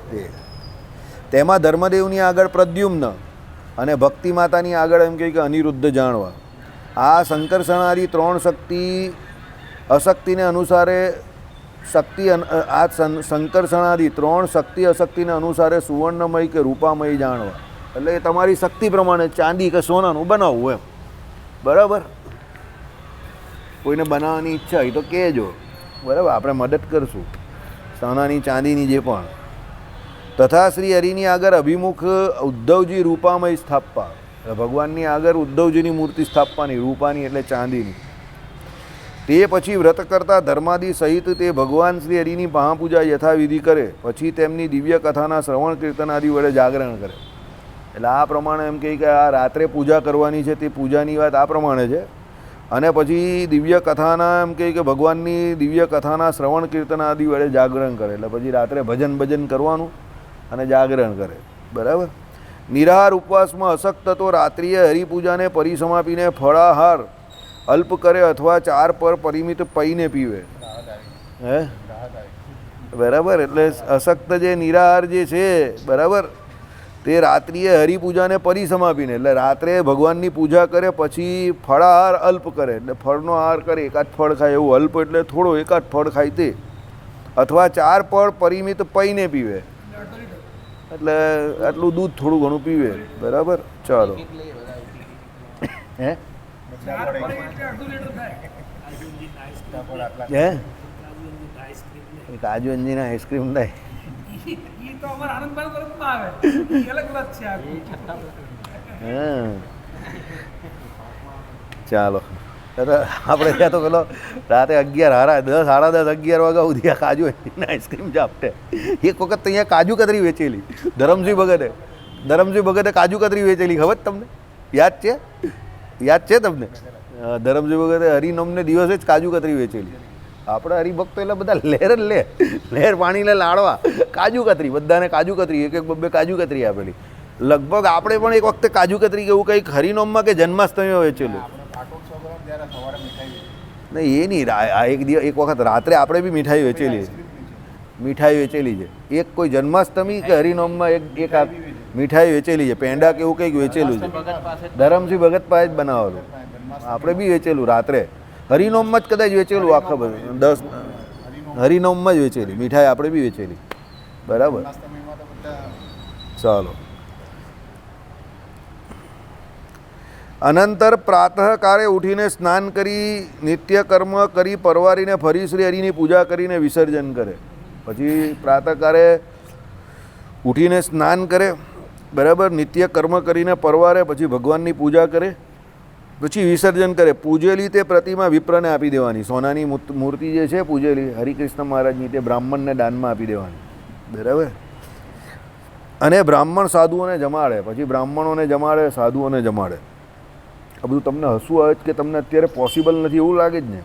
તે. તેમાં ધર્મદેવની આગળ પ્રદ્યુમ્ન અને ભક્તિ માતાની આગળ એમ કહે કે અનિરુદ્ધ જાણવા. આ શંકરસણારી 3 શક્તિ અશક્તિને અનુસારે શક્તિ આ શંકરસણાદી 3 શક્તિ અશક્તિને અનુસારે સુવર્ણમય કે રૂપામય જાણવા. એટલે એ તમારી શક્તિ પ્રમાણે ચાંદી કે સોનાનું બનાવવું એમ. બરાબર. કોઈને બનાવવાની ઈચ્છા હોય તો કહેજો. બરાબર, આપણે મદદ કરશું. સોનાની ચાંદીની જે પણ. તથા શ્રી હરિની આગળ અભિમુખ ઉદ્ધવજી રૂપામય સ્થાપવા. ભગવાનની આગળ ઉદ્ધવજીની મૂર્તિ સ્થાપવાની, રૂપાની એટલે ચાંદીની. તે પછી વ્રત કરતા ધર્માદિ સહિત તે ભગવાન શ્રી હરિની મહાપૂજા યથાવિધિ કરે. પછી તેમની દિવ્ય કથાના શ્રવણ કીર્તન આદિ વડે જાગરણ કરે. એટલે આ પ્રમાણે એમ કહે કે આ રાત્રે પૂજા કરવાની છે, તે પૂજાની વાત આ પ્રમાણે છે. અને પછી દિવ્ય કથાના એમ કહે કે ભગવાનની દિવ્ય કથાના શ્રવણ કીર્તન આદિ વડે જાગરણ કરે. એટલે પછી રાત્રે ભજન કરવાનું અને જાગરણ કરે. બરાબર. નિરાહાર ઉપવાસમાં અશક્ત તો રાત્રિએ હરિપૂજાને પરિસમાપીને ફળાહાર અલ્પ કરે અથવા 4 પર પરિમિત પૈને પીવે. હે બરાબર. એટલે અશક્ત જે નિરાહાર જે છે બરાબર, તે રાત્રિએ હરિપૂજાને પરિસમાપીને એટલે રાત્રે ભગવાનની પૂજા કરે પછી ફળાહાર અલ્પ કરે એટલે ફળનો આહાર કરે, એકાદ ફળ ખાય એવું. અલ્પ એટલે થોડો, એકાદ ફળ ખાય તે, અથવા 4 પર પરિમિત પૈને પીવે એટલે આટલું દૂધ થોડું ઘણું પીવે. બરાબર. ચાલો. હે હે કાજુ અંજીના આઈસ્ક્રીમ થાય. ચાલો આપણે ત્યાં તો પેલો રાતે 11 સાડા 10 11 વાગ્યા સુધી કાજુ અંજીના આઈસ્ક્રીમ જ આપતે. એક વખત તો અહીંયા કાજુ કતરી વેચેલી ધરમસિંહ ભગતે કાજુ કતરી વેચેલી. ખબર તમને? યાદ છે તમને? ધરમસિંહ ભગતે હરિનોમને દિવસે જ કાજુ કતરી વેચેલી. આપણે હરિભક્તો એટલે બધા લહેર પાણીને લાડવા, કાજુ કતરી, બધાને કાજુ કતરી, એક બબ્બે કાજુ કતરી આપેલી. લગભગ આપણે પણ એક વખતે કાજુ કતરી કે એવું કંઈક હરિનોમમાં કે જન્માષ્ટમીમાં વેચેલું. નહીં એ નહીં, એક વખત રાત્રે આપણે બી મીઠાઈ વેચેલી છે. એક કોઈ જન્માષ્ટમી કે હરિનોમમાં એક મીઠાઈ વેચેલી છે, પેંડા કે એવું કંઈક વેચેલું છે. ધરમસિંહ ભગત પાસે જ બનાવેલું. આપણે બી વેચેલું રાત્રે હરિનોમમાં જ કદાચ વેચેલું. આખા બધું 10 હરિનોમમાં જ વેચેલી મીઠાઈ આપણે બી વેચેલી. બરાબર. ચાલો. અનંતર પ્રાતઃકાળે ઉઠીને સ્નાન કરી નિત્ય કર્મ કરી પરવારીને ફરી શ્રી હરિની પૂજા કરીને વિસર્જન કરે. પછી પ્રાતઃકાળે ઉઠીને સ્નાન કરે, બરાબર, નિત્ય કર્મ કરીને પરવારે, પછી ભગવાનની પૂજા કરે, પછી વિસર્જન કરે. પૂજેલી તે પ્રતિમા વિપ્રને આપી દેવાની. સોનાની મૂર્તિ જે છે પૂજેલી હરિકૃષ્ણ મહારાજની, તે બ્રાહ્મણને દાનમાં આપી દેવાની. બરાબર. અને બ્રાહ્મણ સાધુઓને જમાડે. પછી બ્રાહ્મણોને જમાડે, સાધુઓને જમાડે. આ બધું તમને હસવું આવે કે તમને અત્યારે પોસિબલ નથી એવું લાગે જ ને?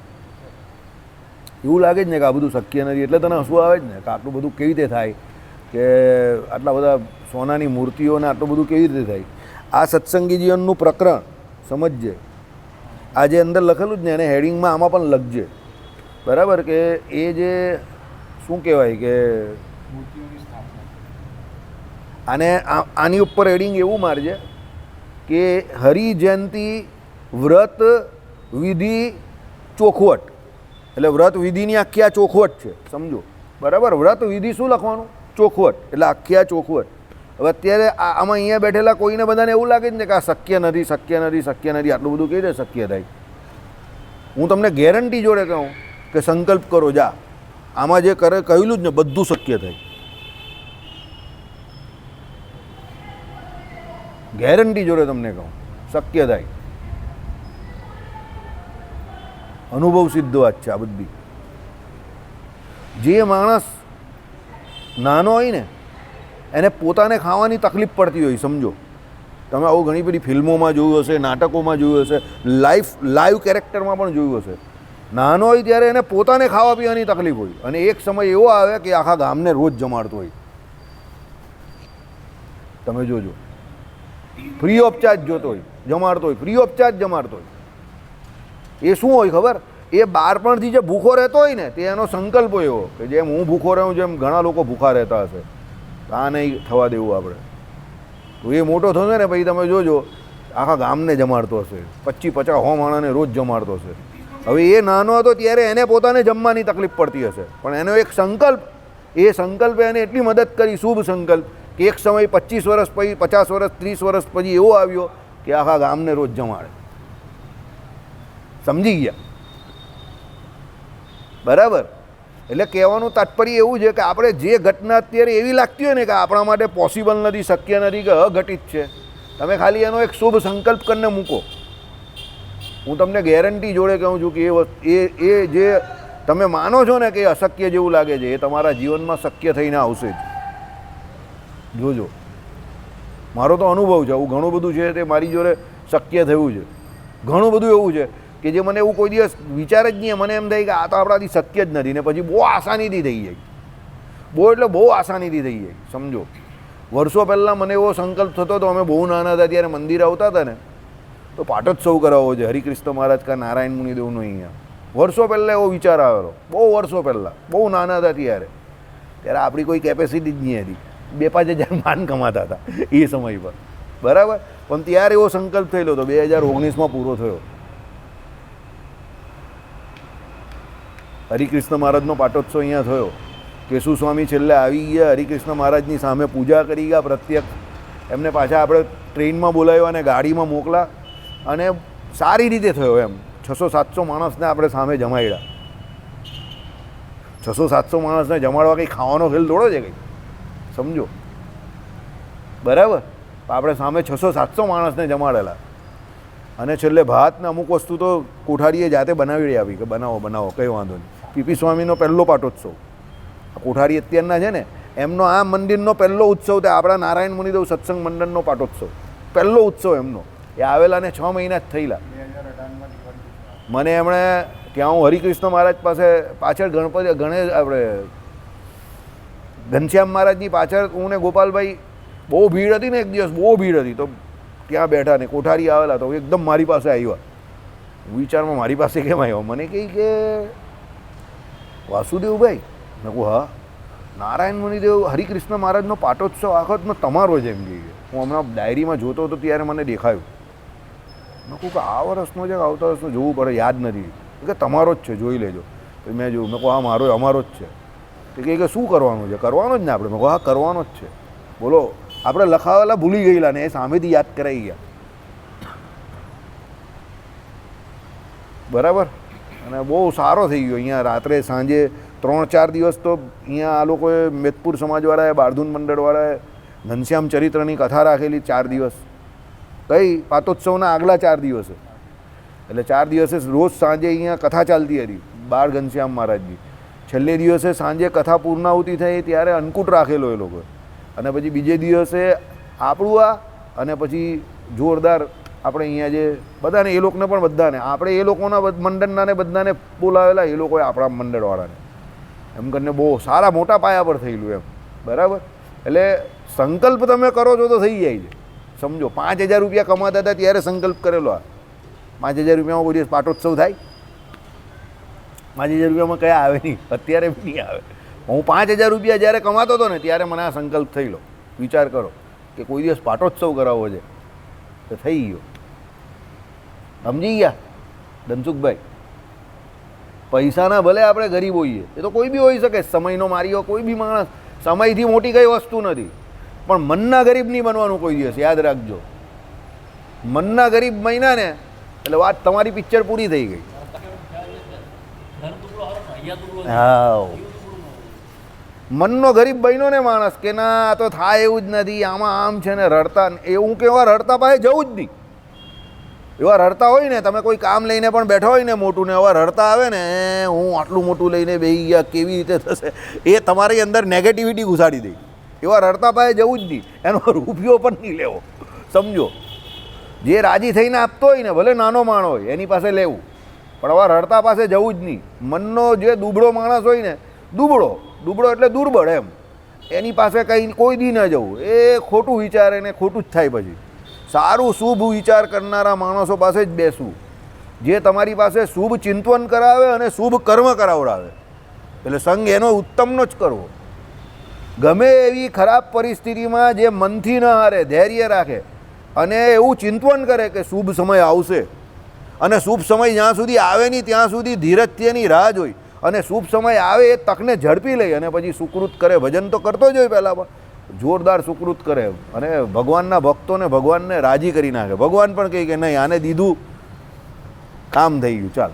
એવું લાગે જ ને કે આ બધું શક્ય નથી, એટલે તને હસવું આવે જ ને કે આટલું બધું કેવી રીતે થાય, કે આટલા બધા સોનાની મૂર્તિઓને આટલું બધું કેવી રીતે થાય. આ સત્સંગી જીવનનું પ્રકરણ સમજજે. આ જે અંદર લખેલું જ ને એને હેડિંગમાં આમાં પણ લખજે. બરાબર. કે એ જે શું કહેવાય કે આને આની ઉપર હેડિંગ એવું મારજે કે હરિ જયંતિ વ્રત વિધિ ચોખવટ. એટલે વ્રત વિધિની આખી આ ચોખવટ છે, સમજો. બરાબર. વ્રત વિધિ શું લખવાનું? ચોખવટ. એટલે આખી આ ચોખવટ. હવે અત્યારે આમાં અહીંયા બેઠેલા કોઈને બધાને એવું લાગે જ ને કે આ શક્ય નથી, આટલું બધું કેવી રીતે શક્ય થાય? હું તમને ગેરંટી જોડે કહું કે સંકલ્પ કરો જા, આમાં જે કહેલું જ ને બધું શક્ય થાય. ગેરંટી જોડે તમને કહું શક્ય થાય. અનુભવ સિદ્ધ વાત છે આ બધી. જે માણસ નાનો હોય ને એને પોતાને ખાવાની તકલીફ પડતી હોય, સમજો. તમે આવું ઘણી બધી ફિલ્મોમાં જોયું હશે, નાટકોમાં જોયું હશે, લાઈવ કેરેક્ટરમાં પણ જોયું હશે. નાનો હોય ત્યારે એને પોતાને ખાવા પીવાની તકલીફ હોય, અને એક સમય એવો આવે કે આખા ગામને રોજ જમાડતો હોય. તમે જોજો, ફ્રી ઓફ ચાર્જ જોતો હોય, જમાડતો હોય, ફ્રી ઓફ ચાર્જ જમાડતો હોય. એ શું હોય ખબર? એ બાળપણથી જે ભૂખો રહેતો હોય ને તે એનો સંકલ્પ હોય એવો કે જેમ હું ભૂખો રહું જેમ ઘણા લોકો ભૂખા રહેતા હશે, આ નહીં થવા દેવું આપણે. તો એ મોટો થશે ને પછી તમે જોજો આખા ગામને જમાડતો હશે, 25-50 માણસને રોજ જમાડતો હશે. હવે એ નાનો હતો ત્યારે એને પોતાને જમવાની તકલીફ પડતી હશે, પણ એનો એક સંકલ્પ, એ સંકલ્પે એને એટલી મદદ કરી, શુભ સંકલ્પ, કે એક સમય 25 વર્ષ પછી, 50 વર્ષ, 30 વર્ષ પછી એવો આવ્યો કે આખા ગામને રોજ જમાડે. સમજી ગયા? બરાબર. એટલે કહેવાનું તાત્પર્ય એવું છે કે આપણે જે ઘટના અત્યારે એવી લાગતી હોય ને કે આપણા માટે પોસિબલ નથી, શક્ય નથી, કે અઘટિત છે, તમે ખાલી એનો એક શુભ સંકલ્પ કરીને મૂકો. હું તમને ગેરંટી જોડે કહું છું કે એ જે તમે માનો છો ને કે અશક્ય જેવું લાગે છે એ તમારા જીવનમાં શક્ય થઈને આવશે જ. જોજો. મારો તો અનુભવ છે, આવું ઘણું બધું છે તે મારી જોડે શક્ય થયું છે. ઘણું બધું એવું છે કે જે મને એવું કોઈ દિવસ વિચાર જ નહીં, મને એમ થાય કે આ તો આપણાથી શક્ય જ નથી, ને પછી બહુ આસાનીથી થઈ જાય. બહુ એટલે બહુ આસાનીથી થઈ જાય, સમજો. વર્ષો પહેલાં મને એવો સંકલ્પ થતો હતો, અમે બહુ નાના હતા ત્યારે મંદિર આવતા હતા ને તો પાટોત્સવ કરાવવો છે હરિકૃષ્ણ મહારાજ કા નારાયણ મુનિદેવનો અહીંયા. વર્ષો પહેલાં એવો વિચાર આવેલો, બહુ વર્ષો પહેલાં, બહુ નાના હતા ત્યારે આપણી કોઈ કેપેસિટી જ નહીં હતી. 2-5 હજાર માન કમાતા હતા એ સમય પર, બરાબર. પણ ત્યારે એવો સંકલ્પ થયેલો હતો, 2019માં પૂરો થયો. હરિકૃષ્ણ મહારાજનો પાટોત્સવ અહીંયા થયો. કેશુ સ્વામી છેલ્લે આવી ગયા, હરિકૃષ્ણ મહારાજની સામે પૂજા કરી ગયા પ્રત્યક્ષ. એમને પાછા આપણે ટ્રેનમાં બોલાવ્યા અને ગાડીમાં મોકલા અને સારી રીતે થયો એમ. 600-700 માણસને આપણે સામે જમાડ્યા. 600-700 માણસને જમાડવા કંઈ ખાવાનો ખેલ થોડો છે કંઈ, સમજો, બરાબર. આપણે સામે 600-700 માણસને જમાડેલા અને છેલ્લે ભાત ને અમુક વસ્તુ તો કોઠારીએ જાતે બનાવી આપી કે બનાવો બનાવો, કંઈ વાંધો નહીં. પીપી સ્વામીનો પહેલો પાટોત્સવ, કોઠારી અત્યારના છે ને એમનો આ મંદિરનો પહેલો ઉત્સવ, તે આપણા નારાયણ મુનિદેવ સત્સંગ મંડળનો પાટોત્સવ, પહેલો ઉત્સવ એમનો. એ આવેલાને 6 મહિના જ થયેલા. મને એમણે ત્યાં હું હરિકૃષ્ણ મહારાજ પાસે પાછળ ગણેશ આપણે ઘનશ્યામ મહારાજની પાછળ હું ને ગોપાલભાઈ, બહુ ભીડ હતી ને એક દિવસ, બહુ ભીડ હતી તો ત્યાં બેઠા ને કોઠારી આવેલા તો એકદમ મારી પાસે આવ્યા. વિચારમાં મારી પાસે કેમ આવ્યો, મને કહી કે વાસુદેવભાઈ. મેં કહું હા. નારાયણ મુનિદેવ હરિકૃષ્ણ મહારાજનો પાટોત્સવ આખતનો તમારો જ એમ કહીએ. હું હમણાં ડાયરીમાં જોતો હતો ત્યારે મને દેખાયું. મેં કહું કે આ વર્ષનો છે કે આવતા વર્ષનો જોવું પડે, યાદ નથી. કે તમારો જ છે, જોઈ લેજો. તો મેં જોયું. મેં કહું હા મારો અમારો જ છે. તો કહે કે શું કરવાનું છે? કરવાનો જ ને આપણે. મેં કહું હા કરવાનો જ છે. બોલો, આપણે લખાવેલા ભૂલી ગયેલા ને એ સામેથી યાદ કરાવી ગયા, બરાબર. અને બહુ સારો થઈ ગયો. અહીંયા રાત્રે સાંજે 3-4 દિવસ તો અહીંયા આ લોકોએ મેદપુર સમાજવાળાએ, બારધૂન મંડળવાળાએ ઘનશ્યામ ચરિત્રની કથા રાખેલી 4 દિવસ. કઈ પાટોત્સવના આગલા 4 દિવસે. એટલે 4 દિવસે રોજ સાંજે અહીંયા કથા ચાલતી હતી બાળ ઘનશ્યામ મહારાજની. છેલ્લે દિવસે સાંજે કથા પૂર્ણાહુતિ થઈ ત્યારે અન્નકૂટ રાખેલો એ લોકોએ. અને પછી બીજે દિવસે આપણું આ અને પછી જોરદાર આપણે અહીંયા જે બધાને, એ લોકોને પણ બધાને, આપણે એ લોકોના મંડળનાને બધાને બોલાવેલા, એ લોકોએ આપણા મંડળવાળાને, એમ કરીને બહુ સારા મોટા પાયા પર થયેલું એમ, બરાબર. એટલે સંકલ્પ તમે કરો છો તો થઈ જાય છે, સમજો. 5,000 રૂપિયા કમાતા હતા ત્યારે સંકલ્પ કરેલો. આ 5,000 રૂપિયામાં કોઈ દિવસ પાટોત્સવ થાય? 5,000 રૂપિયામાં કયા આવે નહીં, અત્યારે બી નહીં આવે. હું 5,000 રૂપિયા જ્યારે કમાતો હતો ને ત્યારે મને આ સંકલ્પ થયેલો. વિચાર કરો કે કોઈ દિવસ પાટોત્સવ કરાવવો છે, તો થઈ ગયો. સમજી ગયા ધનસુખભાઈ? પૈસાના ભલે આપણે ગરીબ હોઈએ, એ તો કોઈ બી હોઈ શકે, સમયનો માર્યો કોઈ બી માણસ, સમયથી મોટી કઈ વસ્તુ નથી. પણ મનના ગરીબ નહીં બનવાનું કોઈ દિવસ, યાદ રાખજો. મનના ગરીબ બન્યા ને એટલે વાત તમારી પિક્ચર પૂરી થઈ ગઈ. હા, મનનો ગરીબ બન્યો ને માણસ કે ના આ તો થાય એવું જ નથી, આમાં આમ છે ને રડતા, એવું કે એવા રડતા પાસે જવું જ નહીં. એવા રડતા હોય ને, તમે કોઈ કામ લઈને પણ બેઠા હોય ને મોટું ને, એવા રડતા આવે ને, હું આટલું મોટું લઈને બેસી ગયા, કેવી રીતે થશે, એ તમારી અંદર નેગેટિવિટી ઘુસાડી દે. એવા રડતા પાસે જવું જ નહીં, એનો રૂપિયો પણ નહીં લેવો, સમજો. જે રાજી થઈને આપતો હોય ને, ભલે નાનો માણસ હોય, એની પાસે લેવું, પણ આવા રડતા પાસે જવું જ નહીં. મનનો જે દુબળો માણસ હોય ને, દુબળો એટલે દુર્બળ એમ, એની પાસે કંઈ કોઈ દી ન જવું. એ ખોટું વિચારે ને ખોટું જ થાય. પછી સારું શુભ વિચાર કરનારા માણસો પાસે જ બેસવું, જે તમારી પાસે શુભ ચિંતન કરાવે અને શુભ કર્મ કરાવડાવે. એટલે સંગ એનો ઉત્તમનો જ કરવો. ગમે એવી ખરાબ પરિસ્થિતિમાં જે મનથી ન હારે, ધૈર્ય રાખે અને એવું ચિંતન કરે કે શુભ સમય આવશે, અને શુભ સમય જ્યાં સુધી આવે નહીં ત્યાં સુધી ધીરજથી એની રાહ જોઈ, અને શુભ સમય આવે એ તકને ઝડપી લઈ અને પછી સુકૃત કરે. ભજન તો કરતો જ હોય પહેલાં, જોરદાર સુકૃત કરે અને ભગવાનના ભક્તોને ભગવાનને રાજી કરી નાખે. ભગવાન પણ કહે કે નહીં, આને દીધું, કામ થઈ ગયું, ચાલ.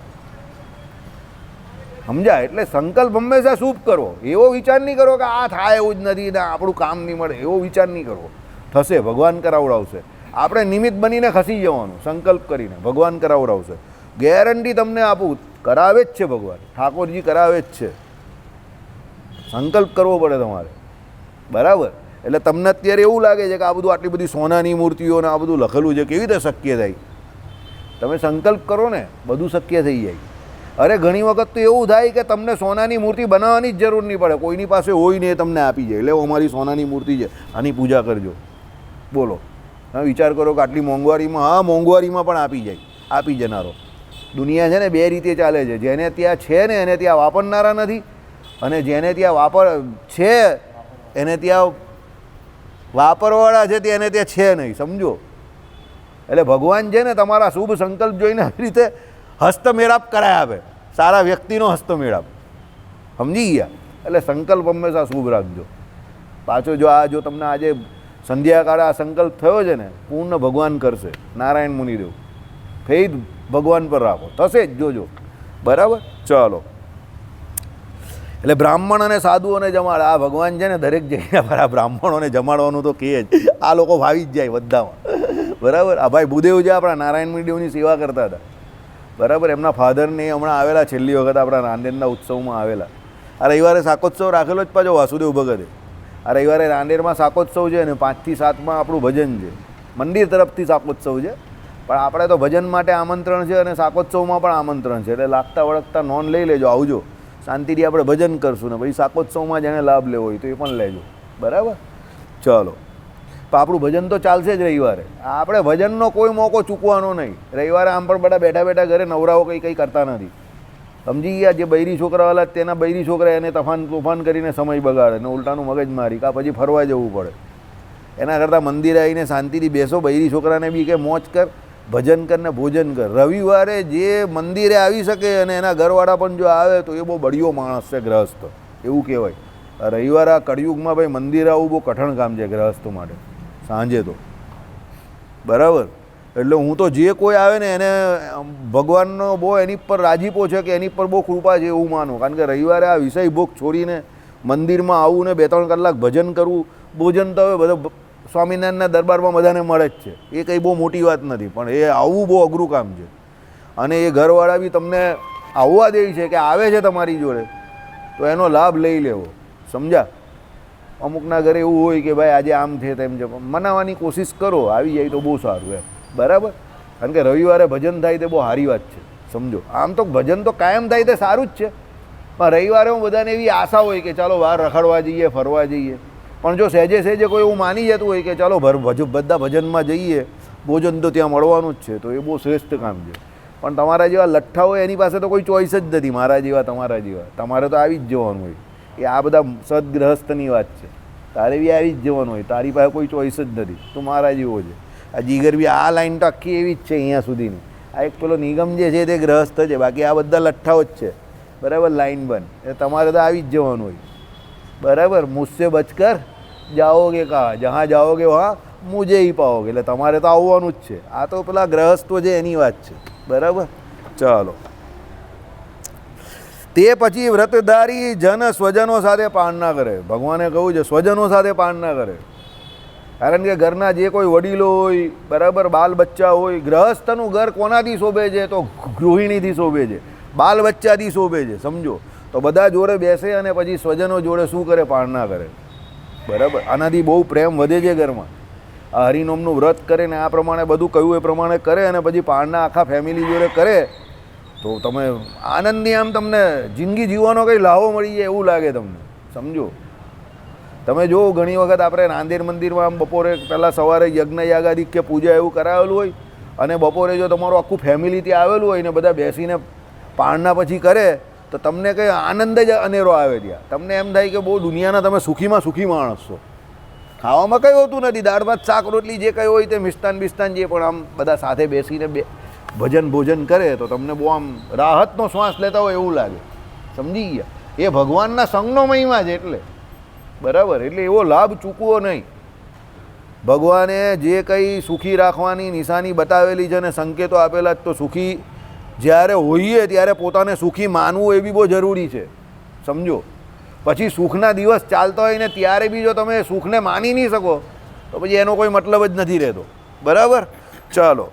સમજાય? એટલે સંકલ્પ હંમેશા શુભ કરવો. એવો વિચાર નહીં કરો કે આ થાય એવું જ નથી ને આપણું કામ નહીં મળે, એવો વિચાર નહીં કરવો. થશે, ભગવાન કરાવડાવશે. આપણે નિમિત્ત બનીને ખસી જવાનું, સંકલ્પ કરીને ભગવાન કરાવડાવશે. ગેરંટી તમને આપું, કરાવે જ છે ભગવાન, ઠાકોરજી કરાવે જ છે. સંકલ્પ કરવો પડે તમારે, બરાબર. એટલે તમને અત્યારે એવું લાગે છે કે આ બધું, આટલી બધી સોનાની મૂર્તિઓ ને આ બધું લખેલું છે, કેવી રીતે શક્ય થાય? તમે સંકલ્પ કરો ને, બધું શક્ય થઈ જાય. અરે ઘણી વખત તો એવું થાય કે તમને સોનાની મૂર્તિ બનાવવાની જ જરૂર નહીં પડે, કોઈની પાસે હોય ને એ તમને આપી જાય, એટલે અમારી સોનાની મૂર્તિ છે, આની પૂજા કરજો. બોલો, હા વિચાર કરો કે આટલી મોંઘવારીમાં, હા મોંઘવારીમાં પણ આપી જનારો. દુનિયા છે ને બે રીતે ચાલે છે, જેને ત્યાં છે ને એને ત્યાં વાપરનારા નથી, અને જેને ત્યાં છે એને ત્યાં વાપરવાળા છે તે એને ત્યાં છે નહીં, સમજો. એટલે ભગવાન છે ને તમારા શુભ સંકલ્પ જોઈને આવી રીતે હસ્તમેળાપ કરાય આપે, સારા વ્યક્તિનો હસ્તમેળાપ, સમજી ગયા? એટલે સંકલ્પ હંમેશા શુભ રાખજો. પાછો જો તમને આજે સંધ્યાકાળે આ સંકલ્પ થયો છે ને, પૂર્ણ ભગવાન કરશે. નારાયણ મુનિદેવ ફેદ ભગવાન પર રાખો, થશે જ, જોજો. બરાબર, ચાલો. એટલે બ્રાહ્મણ અને સાધુઓને જમાડ, આ ભગવાન છે ને દરેક જગ્યા પર આ બ્રાહ્મણોને જમાડવાનું તો કહે જ, આ લોકો ભાવી જ જાય બધામાં. બરાબર, આ ભાઈ ભૂદેવ જે આપણા નારાયણ મુનિદેવની સેવા કરતા હતા, બરાબર, એમના ફાધરને હમણાં આવેલા, છેલ્લી વખત આપણા રાંદેરના ઉત્સવમાં આવેલા. આ રવિવારે શાકોત્સવ રાખેલો જ પાછો વાસુદેવ ભગતે. આ રવિવારે રાંદેરમાં શાકોત્સવ છે અને 5 થી 7 આપણું ભજન છે, મંદિર તરફથી શાકોત્સવ છે, પણ આપણે તો ભજન માટે આમંત્રણ છે અને શાકોત્સવમાં પણ આમંત્રણ છે. એટલે લાગતા વળગતા નોંધ લઈ લેજો, આવજો, શાંતિથી આપણે ભજન કરશું ને પછી શાકોત્સવમાં જેને લાભ લેવો હોય તો એ પણ લેજો. બરાબર, ચલો. તો આપણું ભજન તો ચાલશે જ રવિવારે. આપણે ભજનનો કોઈ મોકો ચૂકવાનો નહીં. રવિવારે આમ પણ બધા બેઠા બેઠા ઘરે નવરાઓ કંઈ કરતા નથી, સમજી ગયા? જે બૈરી છોકરાવાળા તેના બૈરી છોકરા એને તોફાન કરીને સમય બગાડે ને ઉલટાનું મગજ મારી કાં પછી ફરવા જવું પડે. એના કરતાં મંદિરે આવીને શાંતિથી બેસો, બૈરી છોકરાને બી કે મોજ કર, ભજન કર ને ભોજન કર. રવિવારે જે મંદિરે આવી શકે અને એના ઘરવાળા પણ જો આવે તો એ બહુ બળિયો માણસ છે, ગ્રહસ્થ, એવું કહેવાય. રવિવારે આ કળિયુગમાં ભાઈ મંદિર આવવું બહુ કઠણ કામ છે ગ્રહસ્થ માટે, સાંજે તો. બરાબર, એટલે હું તો જે કોઈ આવે ને એને ભગવાનનો બહુ એની પર રાજીપો છે કે એની પર બહુ કૃપા છે એવું માનું. કારણ કે રવિવારે આ વિષય ભોગ છોડીને મંદિરમાં આવવું ને 2-3 કલાક ભજન કરવું, ભોજન તો હવે બધા સ્વામિનારાયણના દરબારમાં બધાને મળે જ છે, એ કંઈ બહુ મોટી વાત નથી, પણ એ આવવું બહુ અઘરું કામ છે. અને એ ઘરવાળા બી તમને આવવા દે છે કે આવે છે તમારી જોડે તો એનો લાભ લઈ લેવો, સમજ્યા? અમુકના ઘરે એવું હોય કે ભાઈ આજે આમ છે તેમ છે, મનાવવાની કોશિશ કરો, આવી જાય તો બહુ સારું એમ. બરાબર, કારણ કે રવિવારે ભજન થાય તે બહુ સારી વાત છે, સમજો. આમ તો ભજન તો કાયમ થાય તે સારું જ છે, પણ રવિવારે હું બધાને એવી આશા હોય કે ચાલો બહાર રખડવા જઈએ, ફરવા જઈએ. પણ જો સહેજે કોઈ એવું માની જતું હોય કે ચાલો બધા ભજનમાં જઈએ, ભોજન તો ત્યાં મળવાનું જ છે, તો એ બહુ શ્રેષ્ઠ કામ છે. પણ તમારા જેવા લઠ્ઠા હોય એની પાસે તો કોઈ ચોઈસ જ નથી, મારા જેવા તમારા જેવા, તમારે તો આવી જ જવાનું હોય. એ આ બધા સદગ્રહસ્થની વાત છે, તારે બી આવી જ જવાનું હોય, તારી પાસે કોઈ ચોઈસ જ નથી, તું મારા જેવો છે. આ જીગર બી આ લાઈન તો આખી એવી જ છે અહીંયા સુધીની. આ એક પેલો નિગમ જે છે તે ગ્રહસ્થ છે, બાકી આ બધા લઠ્ઠાઓ જ છે. બરાબર, લાઈન બંધ, એ તમારે તો આવી જ જવાનું હોય. બરાબર, મુझसे બચકર જાઓગે કહા, જहाँ જાઓગે વहाँ મુझे ही પાઓગે. એટલે તમારે તો આવવાનું જ છે. આ તો પેલા ગ્રહસ્થો છે એની વાત છે. બરાબર, ચાલો. તે પછી વ્રતધારી જન સ્વજનો સાથે પાળના કરે. ભગવાને કહ્યું છે સ્વજનો સાથે પાળના કરે, કારણ કે ઘરના જે કોઈ વડીલો હોય, બરાબર, બાલ બચ્ચા હોય. ગ્રહસ્થનું ઘર કોનાથી શોભે છે? તો ગૃહિણીથી શોભે છે, બાલ બચ્ચાથી શોભે છે, સમજો. તો બધા જોડે બેસે અને પછી સ્વજનો જોડે શું કરે? પાળના કરે. બરાબર, આનાથી બહુ પ્રેમ વધે છે ઘરમાં. આ હરિનોમનું વ્રત કરે ને આ પ્રમાણે બધું કહ્યું એ પ્રમાણે કરે અને પછી પાળના આખા ફેમિલી જોડે કરે તો તમે આનંદની આમ તમને જિંદગી જીવવાનો કંઈ લાવો મળી જાય એવું લાગે તમને, સમજો. તમે જો ઘણી વખત આપણે રાંદેર મંદિરમાં આમ બપોરે પહેલાં સવારે યજ્ઞ યાગાદિક કે પૂજા એવું કરાવેલું હોય અને બપોરે જો તમારું આખું ફેમિલી ત્યાં આવેલું હોય ને બધા બેસીને પાળના પછી કરે તો તમને કંઈ આનંદ જ અનેરો આવે ત્યાં. તમને એમ થાય કે બહુ દુનિયાના તમે સુખીમાં સુખી માણસ છો. ખાવામાં કંઈ હોતું નથી, દાળ ભાત શાક રોટલી જે કંઈ હોય તે મિષ્ટાન બિષ્ટાન જે, પણ આમ બધા સાથે બેસીને ભોજન કરે તો તમને બહુ આમ રાહતનો શ્વાસ લેતા હોય એવું લાગે, સમજી ગયા? એ ભગવાનના સંગનો મહિમા છે એટલે. બરાબર, એટલે એવો લાભ ચૂકવો નહીં. ભગવાને જે કંઈ સુખી રાખવાની નિશાની બતાવેલી છે અને સંકેતો આપેલા જ, તો સુખી જ્યારે હોઈએ ત્યારે પોતાને સુખી માનવું એ બી બહુ જરૂરી છે, સમજો. પછી સુખના દિવસ ચાલતા હોય ને ત્યારે બી જો તમે સુખને માની નહીં શકો તો પછી એનો કોઈ મતલબ જ નથી રહેતો. બરાબર, ચાલો.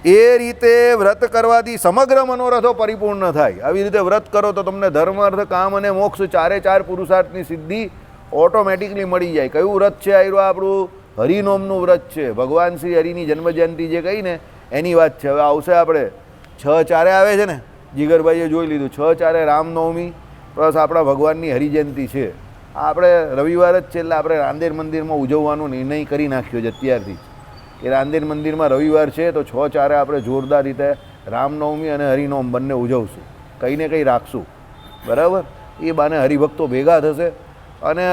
એ રીતે વ્રત કરવાથી સમગ્ર મનોરથો પરિપૂર્ણ થાય. આવી રીતે વ્રત કરો તો તમને ધર્મ, અર્થ, કામ અને મોક્ષ 4 પુરુષાર્થની સિદ્ધિ ઓટોમેટિકલી મળી જાય. કયું વ્રત છે? આવ્યું આપણું હરિનોમનું વ્રત છે. ભગવાન શ્રી હરિની જન્મજયંતિ જે કહી ને એની વાત છે. હવે આવશે આપણે 6/4 આવે છે ને, જીગરભાઈએ જોઈ લીધું 6/4 રામનવમી પ્લસ આપણા ભગવાનની હરિજયંતિ છે. આપણે રવિવાર જ છે એટલે આપણે રાંદેર મંદિરમાં ઉજવવાનો નિર્ણય કરી નાખ્યો છે અત્યારથી કે રાંદેર મંદિરમાં રવિવાર છે તો 6/4 આપણે જોરદાર રીતે રામનવમી અને હરિનોમ બંને ઉજવશું, કંઈ ને કંઈ રાખશું. બરાબર, એ બાને હરિભક્તો ભેગા થશે અને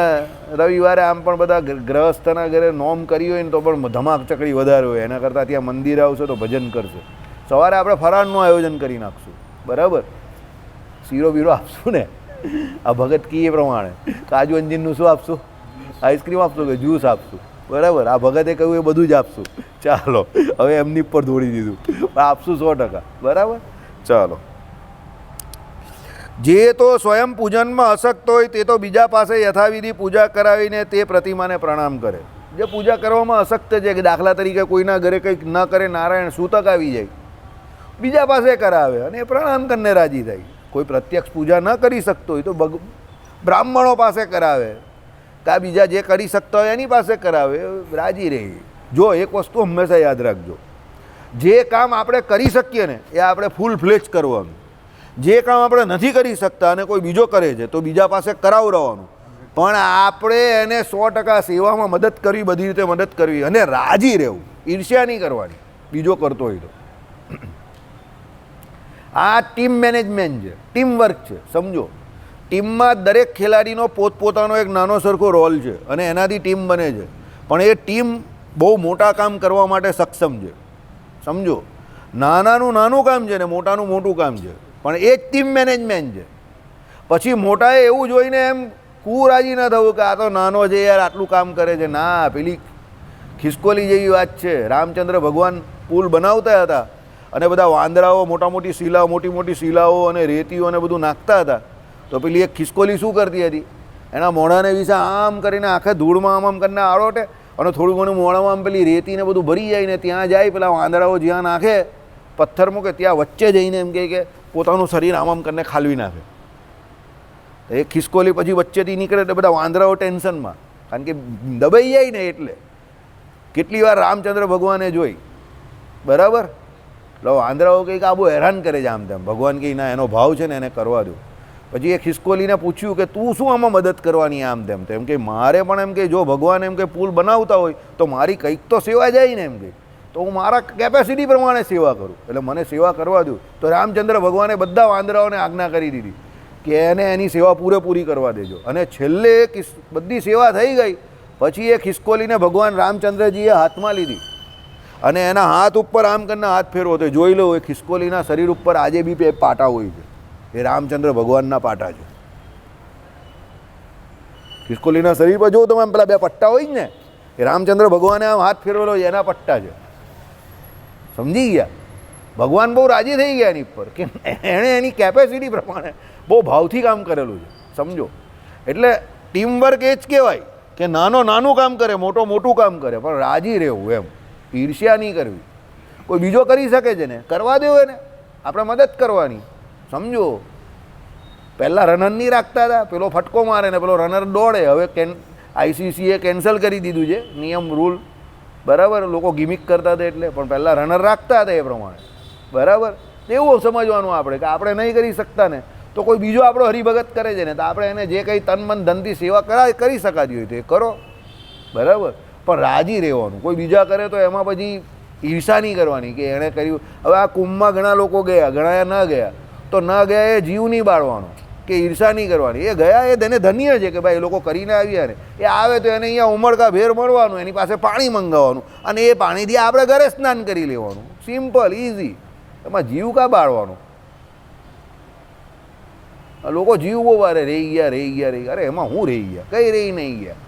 રવિવારે આમ પણ બધા ગ્રહસ્થના ઘરે નોમ કરી હોય ને તો પણ ધમાક ચકડી વધારે હોય, એના કરતાં ત્યાં મંદિર આવશે તો ભજન કરશે. સવારે આપણે ફરાળનું આયોજન કરી નાખશું. બરાબર, શીરો બીરો આપશું ને, આ ભગત કી એ પ્રમાણે કાજુ અંજીરનું શું આપશું, આઈસ્ક્રીમ આપશું કે જ્યુસ આપશું. બરાબર, આ ભગતે કહ્યું એ બધું જ આપશું. ચાલો, હવે એમની પર દોડી દીધું, પણ આપશું 100%. બરાબર, ચાલો. જે તો સ્વયં પૂજનમાં અશક્ત હોય તે તો બીજા પાસે યથાવિધિ પૂજા કરાવીને તે પ્રતિમાને પ્રણામ કરે. જે પૂજા કરવામાં અશક્ત છે, કે દાખલા તરીકે કોઈના ઘરે કંઈક ન કરે, નારાયણ સૂતક આવી જાય, બીજા પાસે કરાવે અને એ પ્રણામ કરીને રાજી થાય. કોઈ પ્રત્યક્ષ પૂજા ન કરી શકતો હોય તો બ્રાહ્મણો પાસે કરાવે, કાં બીજા જે કરી શકતા હોય એની પાસે કરાવે, રાજી રહે. જો એક વસ્તુ હંમેશા યાદ રાખજો, જે કામ આપણે કરી શકીએ ને એ આપણે ફૂલ ફ્લેજ કરવાનું. જે કામ આપણે નથી કરી શકતા અને કોઈ બીજો કરે છે તો બીજા પાસે કરાવડાવવાનું, પણ આપણે એને 100% સેવામાં મદદ કરવી, બધી રીતે મદદ કરવી અને રાજી રહેવું, ઈર્ષ્યા નહીં કરવાની બીજો કરતો હોય તો. આ ટીમ મેનેજમેન્ટ છે, ટીમ વર્ક છે. સમજો, ટીમમાં દરેક ખેલાડીનો પોતપોતાનો એક નાનો સરખો રોલ છે અને એનાથી ટીમ બને છે, પણ એ ટીમ બહુ મોટા કામ કરવા માટે સક્ષમ છે. સમજો, નાનાનું નાનું કામ છે ને મોટાનું મોટું કામ છે, પણ એ જ ટીમ મેનેજમેન્ટ છે. પછી મોટાએ એવું જોઈને એમ કુરાજી ન થવું કે આ તો નાનો છે યાર, આટલું કામ કરે છે. ના, પેલી ખિસકોલી જેવી વાત છે. રામચંદ્ર ભગવાન પુલ બનાવતા હતા અને બધા વાંદરાઓ મોટી મોટી શિલાઓ અને રેતીઓ અને બધું નાખતા હતા, તો પેલી એક ખિસકોલી શું કરતી હતી, એના મોઢાને વિશે આમ કરીને આખે ધૂળમાં આમ કરીને આરોટે અને થોડું ઘણું મોઢામાં આમ પેલી રેતીને બધું ભરી જાય ને ત્યાં જાય, પેલા વાંદરાઓ જ્યાં નાખે પથ્થર મૂકે ત્યાં વચ્ચે જઈને એમ કહે કે પોતાનું શરીર આમ કરીને ખાલવી નાખે. એ ખિસકોલી પછી વચ્ચેથી નીકળે તો બધા વાંદરાઓ ટેન્શનમાં, કારણ કે દબાઈ જાય ને. એટલે કેટલી વાર રામચંદ્ર ભગવાને જોઈ. બરાબર, એટલે વાંદરાઓ કંઈક આ બહુ હેરાન કરે છે આમ તેમ. ભગવાન કહે ના, એનો ભાવ છે ને એને કરવા દો. પછી એ ખિસકોલીને પૂછ્યું કે તું શું આમાં મદદ કરવાની આમ તેમ. તો એમ કે મારે પણ એમ કે જો ભગવાન એમ કે પુલ બનાવતા હોય તો મારી કંઈક તો સેવા જાય ને, એમ કે તો હું મારા કેપેસિટી પ્રમાણે સેવા કરું, એટલે મને સેવા કરવા દઉં. તો રામચંદ્ર ભગવાને બધા વાંદરાઓને આજ્ઞા કરી દીધી કે એને એની સેવા પૂરેપૂરી કરવા દેજો. અને છેલ્લે બધી સેવા થઈ ગઈ પછી એ ખિસકોલીને ભગવાન રામચંદ્રજીએ હાથમાં લીધી અને એના હાથ ઉપર આમ કરીને હાથ ફેરવો. તો જોઈ લો, એ ખિસકોલીના શરીર ઉપર આજે બી પાટા હોય છે, એ રામચંદ્ર ભગવાનના પાટા છે. ખિસકોલીના શરીર પર જો તમે પેલા બે પટ્ટા હોય ને, એ રામચંદ્ર ભગવાને આમ હાથ ફેરવેલો એના પટ્ટા છે. સમજી ગયા? ભગવાન બહુ રાજી થઈ ગયા એની પર કે એણે એની કેપેસિટી પ્રમાણે બહુ ભાવથી કામ કરેલું છે. સમજો, એટલે ટીમવર્ક એ જ કહેવાય કે નાનું કામ કરે, મોટું કામ કરે, પણ રાજી રહેવું, એમ ઈર્ષ્યા નહીં કરવી. કોઈ બીજો કરી શકે છે ને, કરવા દેવો એને, આપણે મદદ કરવાની. સમજો, પહેલાં રનર નહીં રાખતા હતા, પેલો ફટકો મારે ને પેલો રનર દોડે. હવે ICCએ કેન્સલ કરી દીધું છે નિયમ, રૂલ. બરાબર, લોકો ગિમિક કરતા હતા એટલે, પણ પહેલાં રનર રાખતા હતા એ પ્રમાણે. બરાબર, એવું સમજવાનું આપણે કે આપણે નહીં કરી શકતા ને તો કોઈ બીજો આપણો હરિભગત કરે છે ને, તો આપણે એને જે કંઈ તન મન ધનથી સેવા કરી શકાતી હોય તો એ કરો. બરાબર, પણ રાજી રહેવાનું. કોઈ બીજા કરે તો એમાં પછી ઈર્ષા નહીં કરવાની કે એણે કર્યું. હવે આ કુંભમાં ઘણા લોકો ગયા, ઘણા ન ગયા, તો ન ગયા એ જીવ નહીં બાળવાનો કે ઈર્ષા નહીં કરવાની. એ ગયા એ તેને ધન્ય છે કે ભાઈ એ લોકો કરીને આવ્યા ને, એ આવે તો એને અહીંયા ઉમળકા ભેર મળવાનું, એની પાસે પાણી મંગાવવાનું અને એ પાણીથી આપણે ઘરે સ્નાન કરી લેવાનું. Simple, easy. એમાં જીવ કાં બાળવાનો? લોકો જીવ બહુ વારે રહી ગયા. અરે એમાં હું રહી ગયા? કંઈ રહી નહીં ગયા.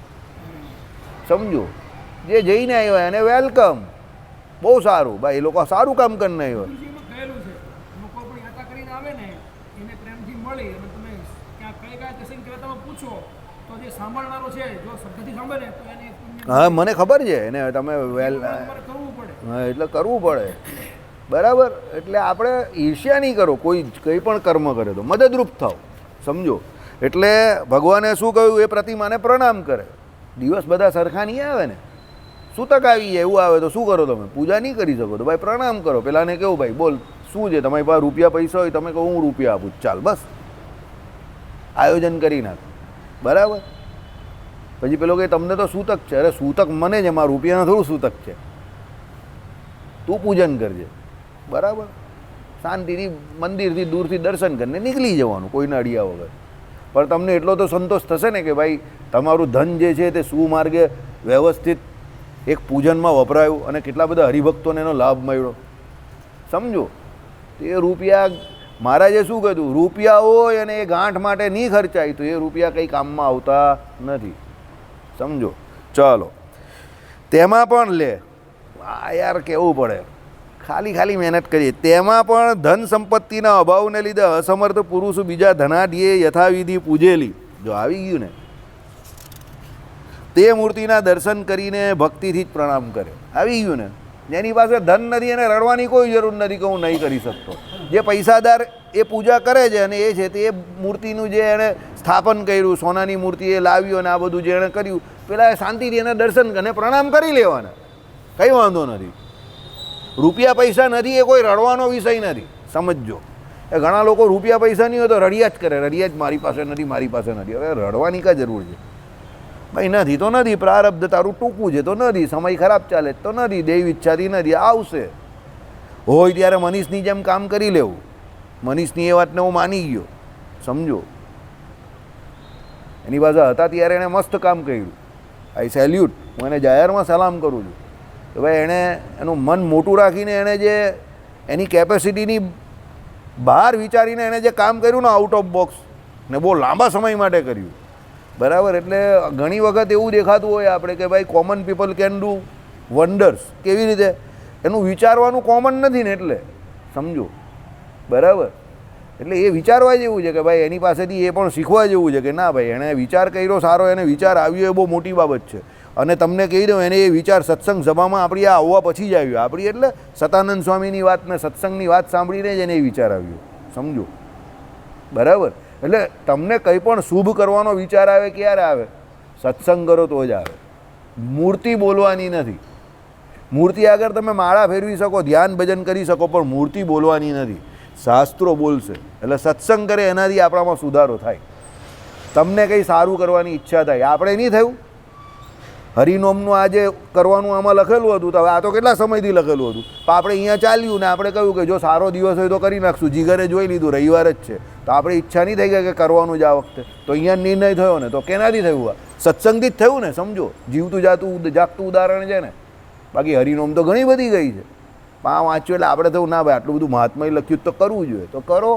સમજો, જે જઈને આવ્યા એને વેલકમ, બહુ સારું ભાઈ, એ લોકો સારું કામ કરીને આવ્યા. હા, મને ખબર છે એને તમે એટલે કરવું પડે. બરાબર, એટલે આપણે ઈર્ષ્યા નહીં કરો. કોઈ કંઈ પણ કર્મ કરે તો મદદરૂપ થાવ. સમજો, એટલે ભગવાને શું કહ્યું, એ પ્રતિમાને પ્રણામ કરે. દિવસ બધા સરખા નહીં આવે ને, સૂતક આવી જાય એવું આવે તો શું કરો તમે? પૂજા નહીં કરી શકો તો ભાઈ પ્રણામ કરો. પેલાને કેવું ભાઈ બોલ શું છે તમારી પાસે રૂપિયા પૈસા હોય, તમે કહો હું રૂપિયા આપું, ચાલ બસ આયોજન કરી નાખ, બરાબર. પછી પેલો કે તમને તો સૂતક છે. અરે સૂતક મને છે, મારા રૂપિયાના થોડું સૂતક છે. તું પૂજન કરજે, બરાબર. શાંતિથી મંદિરથી દૂરથી દર્શન કરીને નીકળી જવાનું કોઈને અડિયા વગર. પણ તમને એટલો તો સંતોષ થશે ને કે ભાઈ તમારું ધન જે છે તે સુમાર્ગે વ્યવસ્થિત એક પૂજનમાં વપરાયું અને કેટલા બધા હરિભક્તોને એનો લાભ મળ્યો. સમજો. એ રૂપિયા મહારાજે શું કીધું, રૂપિયા હોય અને એ ગાંઠ માટે નહીં ખર્ચાય તો એ રૂપિયા કંઈ કામમાં આવતા નથી. સમજો. ચાલો, તેમાં પણ લે યાર કહેવું પડે, ખાલી મહેનત કરીએ. તેમાં પણ ધન સંપત્તિના અભાવને લીધે અસમર્થ પુરુષ બીજા ધનાઢ્યે યથાવિધિ પૂજેલી, જો આવી ગયું ને, તે મૂર્તિના દર્શન કરીને ભક્તિથી જ પ્રણામ કરે. આવી ગયું ને, જેની પાસે ધન નથી એને રડવાની કોઈ જરૂર નથી કે હું નહીં કરી શકતો. જે પૈસાદાર એ પૂજા કરે છે અને એ છે તે મૂર્તિનું જે એણે સ્થાપન કર્યું, સોનાની મૂર્તિ એ લાવ્યું અને આ બધું જે એણે કર્યું, પેલા શાંતિથી એને દર્શન કરીને પ્રણામ કરી લેવાના, કંઈ વાંધો નથી. રૂપિયા પૈસા નથી એ કોઈ રડવાનો વિષય નથી, સમજજો. એ ઘણા લોકો રૂપિયા પૈસા નહીં હોય તો રડિયા જ કરે, રડિયા જ મારી પાસે નથી, મારી પાસે નથી. હવે રડવાની કાં જરૂર છે ભાઈ? નથી તો નથી, પ્રારબ્ધ તારું ટૂંકું છે તો નથી, સમય ખરાબ ચાલે તો નથી, દેવ ઈચ્છાથી નથી, આવશે. હોય ત્યારે મનીષની જેમ કામ કરી લેવું. મનીષની એ વાતને હું માની ગયો, સમજો. એની પાસે હતા ત્યારે એણે મસ્ત કામ કર્યું. આઈ સેલ્યુટ, હું એને જાહેરમાં સલામ કરું છું કે ભાઈ એણે એનું મન મોટું રાખીને એણે જે એની કેપેસિટીની બહાર વિચારીને એણે જે કામ કર્યું ને આઉટ ઓફ બોક્સ, ને બહુ લાંબા સમય માટે કર્યું, બરાબર. એટલે ઘણી વખત એવું દેખાતું હોય આપણે કે ભાઈ common people can do wonders. કેવી રીતે? એનું વિચારવાનું કોમન નથી ને, એટલે સમજો, બરાબર. એટલે એ વિચારવા જેવું છે કે ભાઈ એની પાસેથી એ પણ શીખવા જેવું છે કે ના ભાઈ એણે વિચાર કર્યો સારો, એને વિચાર આવ્યો એ બહુ મોટી બાબત છે. અને તમને કહી દઉં, એને એ વિચાર સત્સંગ સભામાં આપણી આ આવવા પછી જ આવ્યો. આપણી એટલે સતાનંદ સ્વામીની વાત ને સત્સંગની વાત સાંભળીને જ એને એ વિચાર આવ્યો, સમજો, બરાબર. એટલે તમને કંઈ પણ શુભ કરવાનો વિચાર આવે ક્યારે આવે? સત્સંગ કરો તો જ આવે. મૂર્તિ બોલવાની નથી. મૂર્તિ આગળ તમે માળા ફેરવી શકો, ધ્યાન ભજન કરી શકો, પણ મૂર્તિ બોલવાની નથી. શાસ્ત્રો બોલશે. એટલે સત્સંગ કરે એનાથી આપણામાં સુધારો થાય. તમને કંઈ સારું કરવાની ઈચ્છા થાય. આપણે નહીં થયું? હરિનોમનું આજે કરવાનું આમાં લખેલું હતું, તો હવે આ તો કેટલા સમયથી લખેલું હતું, પણ આપણે અહીંયા ચાલ્યું ને આપણે કહ્યું કે જો સારો દિવસ હોય તો કરી નાખશું. જીગરે જોઈ લીધું રવિવાર જ છે, તો આપણે ઈચ્છા નહીં થઈ ગઈ કે કરવાનું જ આ વખતે, તો અહીંયા નિર્ણય થયો ને, તો કેનાથી થયું? સત્સંગથી જ થયું ને, સમજો. જીવતું જાગતું ઉદાહરણ છે ને. બાકી હરિનોમ તો ઘણી બધી ગઈ છે, પણ વાંચ્યું એટલે આપણે થયું ના ભાઈ આટલું બધું મહાત્માએ લખ્યું તો કરવું જોઈએ, તો કરો,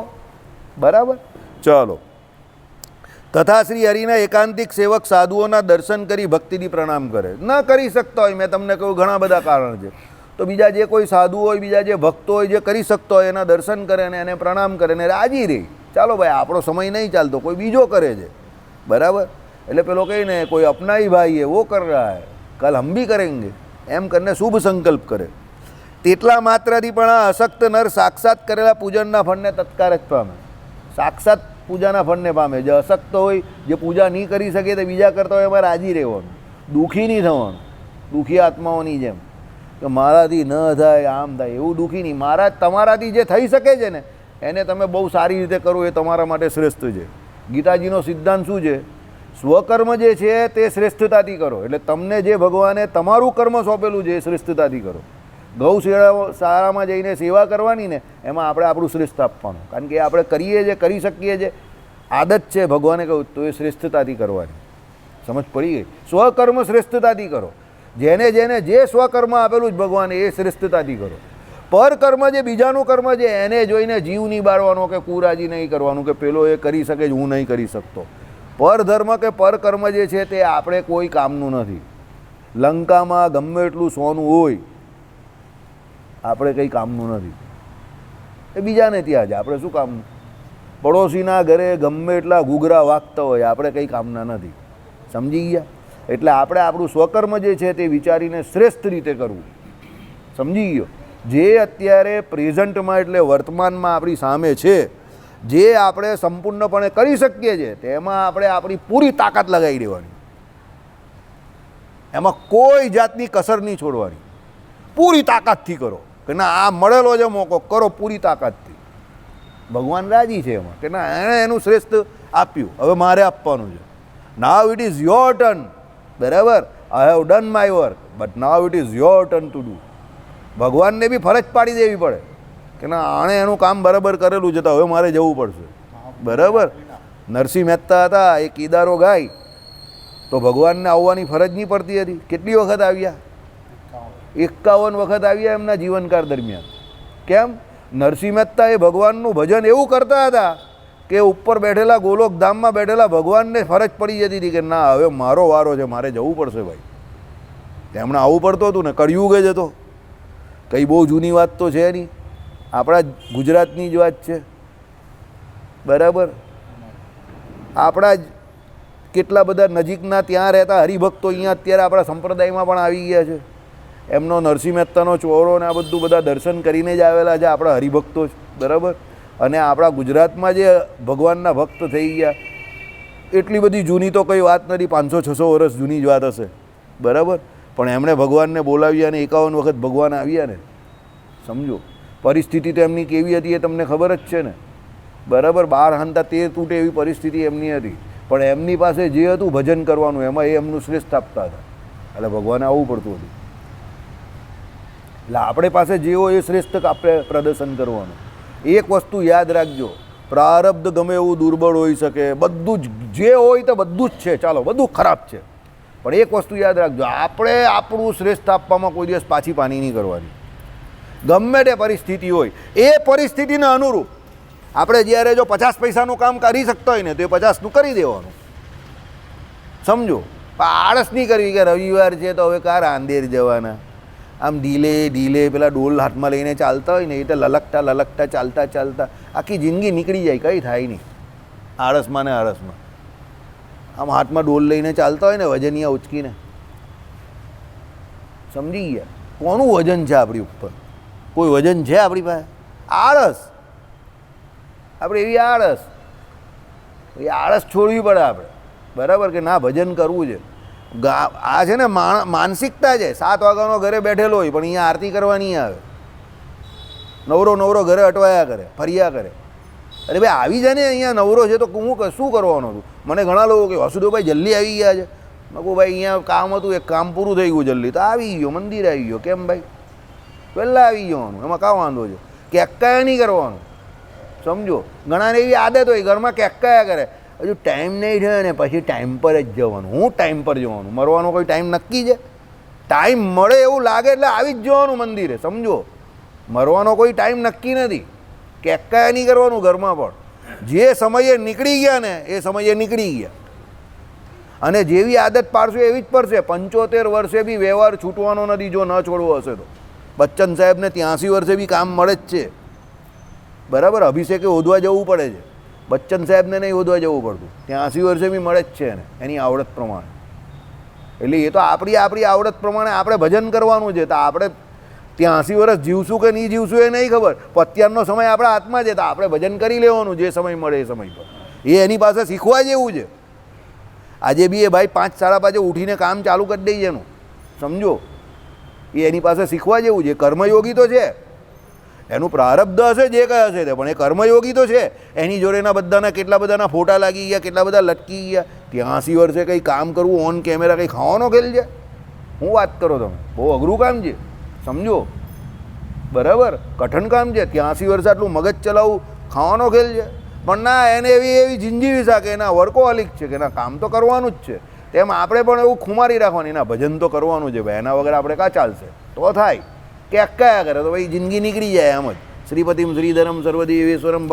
બરાબર. ચલો. તથા શ્રી હરિના એકાંતિક સેવક સાધુઓના દર્શન કરી ભક્તિથી પ્રણામ કરે. ન કરી શકતા હોય, મેં તમને કહ્યું ઘણા બધા કારણ છે, તો બીજા જે કોઈ સાધુ હોય, બીજા જે ભક્તો હોય, જે કરી શકતો હોય એના દર્શન કરે અને એને પ્રણામ કરે ને રાજી રહી. ચાલો ભાઈ આપણો સમય નહીં ચાલતો, કોઈ બીજો કરે છે, બરાબર. એટલે પેલો કહીને કોઈ અપનાઈ ભાઈ હે વો કર રહા હે, કલ હમ ભી કરેંગે, એમ કરીને શુભ સંકલ્પ કરે. તેટલા માત્રથી પણ આ અશક્ત નર સાક્ષાત કરેલા પૂજનના ફળને તત્કાળ જ પામે. સાક્ષાત પૂજાના ફળને પામે. જે અશક્ત હોય, જે પૂજા નહીં કરી શકે તે બીજા કરતા હોય એમાં રાજી રહેવાનું, દુઃખી નહીં થવાનું. દુઃખી આત્માઓની જેમ કે મારાથી ન થાય, આમ થાય, એવું દુઃખી નહીં. તમારાથી જે થઈ શકે છે ને એને તમે બહુ સારી રીતે કરો, એ તમારા માટે શ્રેષ્ઠ છે. ગીતાજીનો સિદ્ધાંત શું છે? સ્વકર્મ જે છે તે શ્રેષ્ઠતાથી કરો. એટલે તમને જે ભગવાને તમારું કર્મ સોંપેલું છે એ શ્રેષ્ઠતાથી કરો. ગૌશાળામાં જઈને સેવા કરવાની ને એમાં આપણે આપણું શ્રેષ્ઠ આપવાનું, કારણ કે આપણે કરીએ છીએ, કરી શકીએ છીએ, આદત છે. ભગવાને કહ્યું તો એ શ્રેષ્ઠતાથી કરવાની. સમજ પડી ગઈ? સ્વકર્મ શ્રેષ્ઠતાથી કરો. જેને જેને જે સ્વકર્મ આપેલું જ ભગવાને એ શ્રેષ્ઠતાથી કરો. પરકર્મ જે બીજાનું કર્મ છે એને જોઈને જીવ નહીં બાળવાનો કે કુરાજી નહીં કરવાનું કે પેલો એ કરી શકે જ હું નહીં કરી શકતો. પરધર્મ કે પરકર્મ જે છે તે આપણે કોઈ કામનું નથી. લંકામાં ગમે એટલું સોનું હોય, આપણે કંઈ કામનું નથી. એ બીજાને ત્યાં જ આપણે શું કામનું? પડોશીના ઘરે ગમે એટલા ઘૂઘરા વાગતા હોય, આપણે કંઈ કામના નથી. સમજી ગયા? એટલે આપણે આપણું સ્વકર્મ જે છે તે વિચારીને શ્રેષ્ઠ રીતે કરવું. સમજી ગયો? જે અત્યારે પ્રેઝન્ટમાં એટલે વર્તમાનમાં આપણી સામે છે, જે આપણે સંપૂર્ણપણે કરી શકીએ છીએ તેમાં આપણે આપણી પૂરી તાકાત લગાવી દેવાની. એમાં કોઈ જાતની કસર નહીં છોડવાની. પૂરી તાકાતથી કરો. કે ના આ મળેલો છે મોકો, કરો પૂરી તાકાતથી. ભગવાન રાજી છે એમાં કે ના એણે એનું શ્રેષ્ઠ આપ્યું, હવે મારે આપવાનું છે. Now it is your turn, બરાબર. I have done my work but now it is your turn to do. ભગવાનને બી ફરજ પાડી દેવી પડે કે ના આણે એનું કામ બરાબર કરેલું છે તો હવે મારે જવું પડશે, બરાબર. નરસિંહ મહેતા હતા, એ કીદારો ગાય તો ભગવાનને આવવાની ફરજ નહીં પડતી હતી. કેટલી વખત આવ્યા? 51 વખત આવ્યા એમના જીવનકાળ દરમિયાન. કેમ? નરસિંહ મહેતા એ ભગવાનનું ભજન એવું કરતા હતા કે ઉપર બેઠેલા ગોલોકધામમાં બેઠેલા ભગવાનને ફરજ પડી જતી હતી કે ના હવે મારો વારો છે, મારે જવું પડશે ભાઈ. તેમણે આવવું પડતું હતું ને, કળિયુગ જ હતો. કંઈ બહુ જૂની વાત તો છે નહીં, આપણા ગુજરાતની જ વાત છે, બરાબર. આપણા જ કેટલા બધા નજીકના ત્યાં રહેતા હરિભક્તો અહીંયા અત્યારે આપણા સંપ્રદાયમાં પણ આવી ગયા છે. એમનો નરસિંહ મહેતાનો ચોરો ને આ બધું બધા દર્શન કરીને જ આવેલા છે આપણા હરિભક્તો જ, બરાબર. અને આપણા ગુજરાતમાં જે ભગવાનના ભક્ત થઈ ગયા, એટલી બધી જૂની તો કંઈ વાત નથી, 500-600 વર્ષ જૂની જ વાત હશે, બરાબર. પણ એમણે ભગવાનને બોલાવ્યા અને 51 વખત ભગવાન આવ્યા ને, સમજો. પરિસ્થિતિ તો એમની કેવી હતી એ તમને ખબર જ છે ને, બરાબર. 12 હાંતા 13 તૂટે એવી પરિસ્થિતિ એમની હતી, પણ એમની પાસે જે હતું ભજન કરવાનું, એમાં એ એમનું શ્રેષ્ઠ આપતા હતા. એટલે ભગવાને આવવું પડતું હતું. એટલે આપણે પાસે જે હોય એ શ્રેષ્ઠ આપણે પ્રદર્શન કરવાનું. એક વસ્તુ યાદ રાખજો, પ્રારબ્ધ ગમે એવું દુર્બળ હોઈ શકે, બધું જ જે હોય તો બધું જ છે, ચાલો બધું ખરાબ છે, પણ એક વસ્તુ યાદ રાખજો, આપણે આપણું શ્રેષ્ઠ આપવામાં કોઈ દિવસ પાછી પાની નહીં કરવાની. ગમે તે પરિસ્થિતિ હોય એ પરિસ્થિતિને અનુરૂપ આપણે જ્યારે જો 50 પૈસાનું કામ કરી શકતા હોય ને તો એ 50નું કરી દેવાનું, સમજો. આળસ નહીં કરવી કે રવિવાર છે તો હવે કા રાંદેર જવાના, આમ ઢીલે પેલા ડોલ હાથમાં લઈને ચાલતા હોય ને એ તો લલકતા ચાલતા આખી જિંદગી નીકળી જાય, કંઈ થાય નહીં. આળસમાં ને આળસમાં આમ હાથમાં ડોલ લઈને ચાલતા હોય ને વજનિયા ઉચકીને, સમજી ગયા? કોનું વજન છે આપણી ઉપર? કોઈ વજન છે આપણી પાસે? આળસ. આપણે એવી આળસ, એ આળસ છોડવી પડે આપણે, બરાબર. કે ના ભજન કરવું છે. આ છે ને માનસિકતા છે. 7 વાગ્યાનો ઘરે બેઠેલો હોય પણ અહીંયા આરતી કરવા નહીં આવે, નવરો ઘરે અટવાયા કરે, ફર્યા કરે. અરે ભાઈ આવી જાય ને, અહીંયા નવરો છે તો હું શું કરવાનું હતું? મને ઘણા લોકો કે વાસુદેવભાઈ જલ્દી આવી ગયા છે. મેં કહું ભાઈ અહીંયા કામ હતું, એક કામ પૂરું થઈ ગયું જલ્દી, તો આવી ગયો, મંદિર આવી ગયો. કેમ ભાઈ? પહેલાં આવી જવાનું, એમાં કાં વાંધો છે? કેક્કાયા નહીં કરવાનું, સમજો. ઘણાને એવી આદત હોય ઘરમાં કેક્કાયા કરે, હજુ ટાઈમ નહીં થયો ને પછી ટાઈમ પર જ જવાનું. હું ટાઈમ પર જવાનું? મરવાનો કોઈ ટાઈમ નક્કી છે? ટાઈમ મળે એવું લાગે એટલે આવી જ જવાનું મંદિરે, સમજો. મરવાનો કોઈ ટાઈમ નક્કી નથી. કેક્કાયા નહીં કરવાનું ઘરમાં પણ. જે સમયે નીકળી ગયા ને એ સમયે નીકળી ગયા, અને જેવી આદત પાડશો એવી જ પડશે. 75 વર્ષે બી વ્યવહાર છૂટવાનો નથી જો ન છોડવો હશે તો. બચ્ચન સાહેબને 83 વર્ષે બી કામ મળે જ છે, બરાબર. અભિષેકે ઓધવા જવું પડે છે, બચ્ચન સાહેબને નહીં ઓધવા જવું પડતું. 83 વર્ષે બી મળે જ છે એને, એની આવડત પ્રમાણે. એટલે એ તો આપણી આવડત પ્રમાણે આપણે ભજન કરવાનું છે. તો આપણે 83 વર્ષ જીવશું કે નહીં જીવશું એ નહીં ખબર, પણ અત્યારનો સમય આપણા હાથમાં છે, તો આપણે ભજન કરી લેવાનું જે સમય મળે એ સમય પર. એ એની પાસે શીખવા જેવું છે. આજે બી એ ભાઈ 5 સાડા 5 ઉઠીને કામ ચાલુ કરી દે છે એનું, સમજો. એ એની પાસે શીખવા જેવું છે. કર્મયોગી તો છે, એનું પ્રારબ્ધ હશે જે કહે હશે તે, પણ એ કર્મયોગી તો છે. એની જોડેના બધાના કેટલા બધાના ફોટા લાગી ગયા, કેટલા બધા લટકી ગયા. 83 વર્ષે કંઈ કામ કરવું ઓન કેમેરા, કંઈ ખાવાનો ખેલ છે? હું વાત કરો તમે? બહુ અઘરું કામ છે, સમજો, બરાબર. કઠણ કામ છે. 83 વર્ષે આટલું મગજ ચલાવવું ખાવાનો ખેલ છે? પણ ના, એને એવી જિંદગી કે એના વર્કોહોલિક છે કે ના કામ તો કરવાનું જ છે. તેમ આપણે પણ એવું ખુમારી રાખવાની, ના ભજન તો કરવાનું છે ભાઈ, એના વગર આપણે કાં ચાલશે? તો થાય કે અક્કાયા કરે તો ભાઈ જિંદગી નીકળી જાય એમ જ. શ્રીપતિમ શ્રીધરમ સર્વદેવેશ્વરમ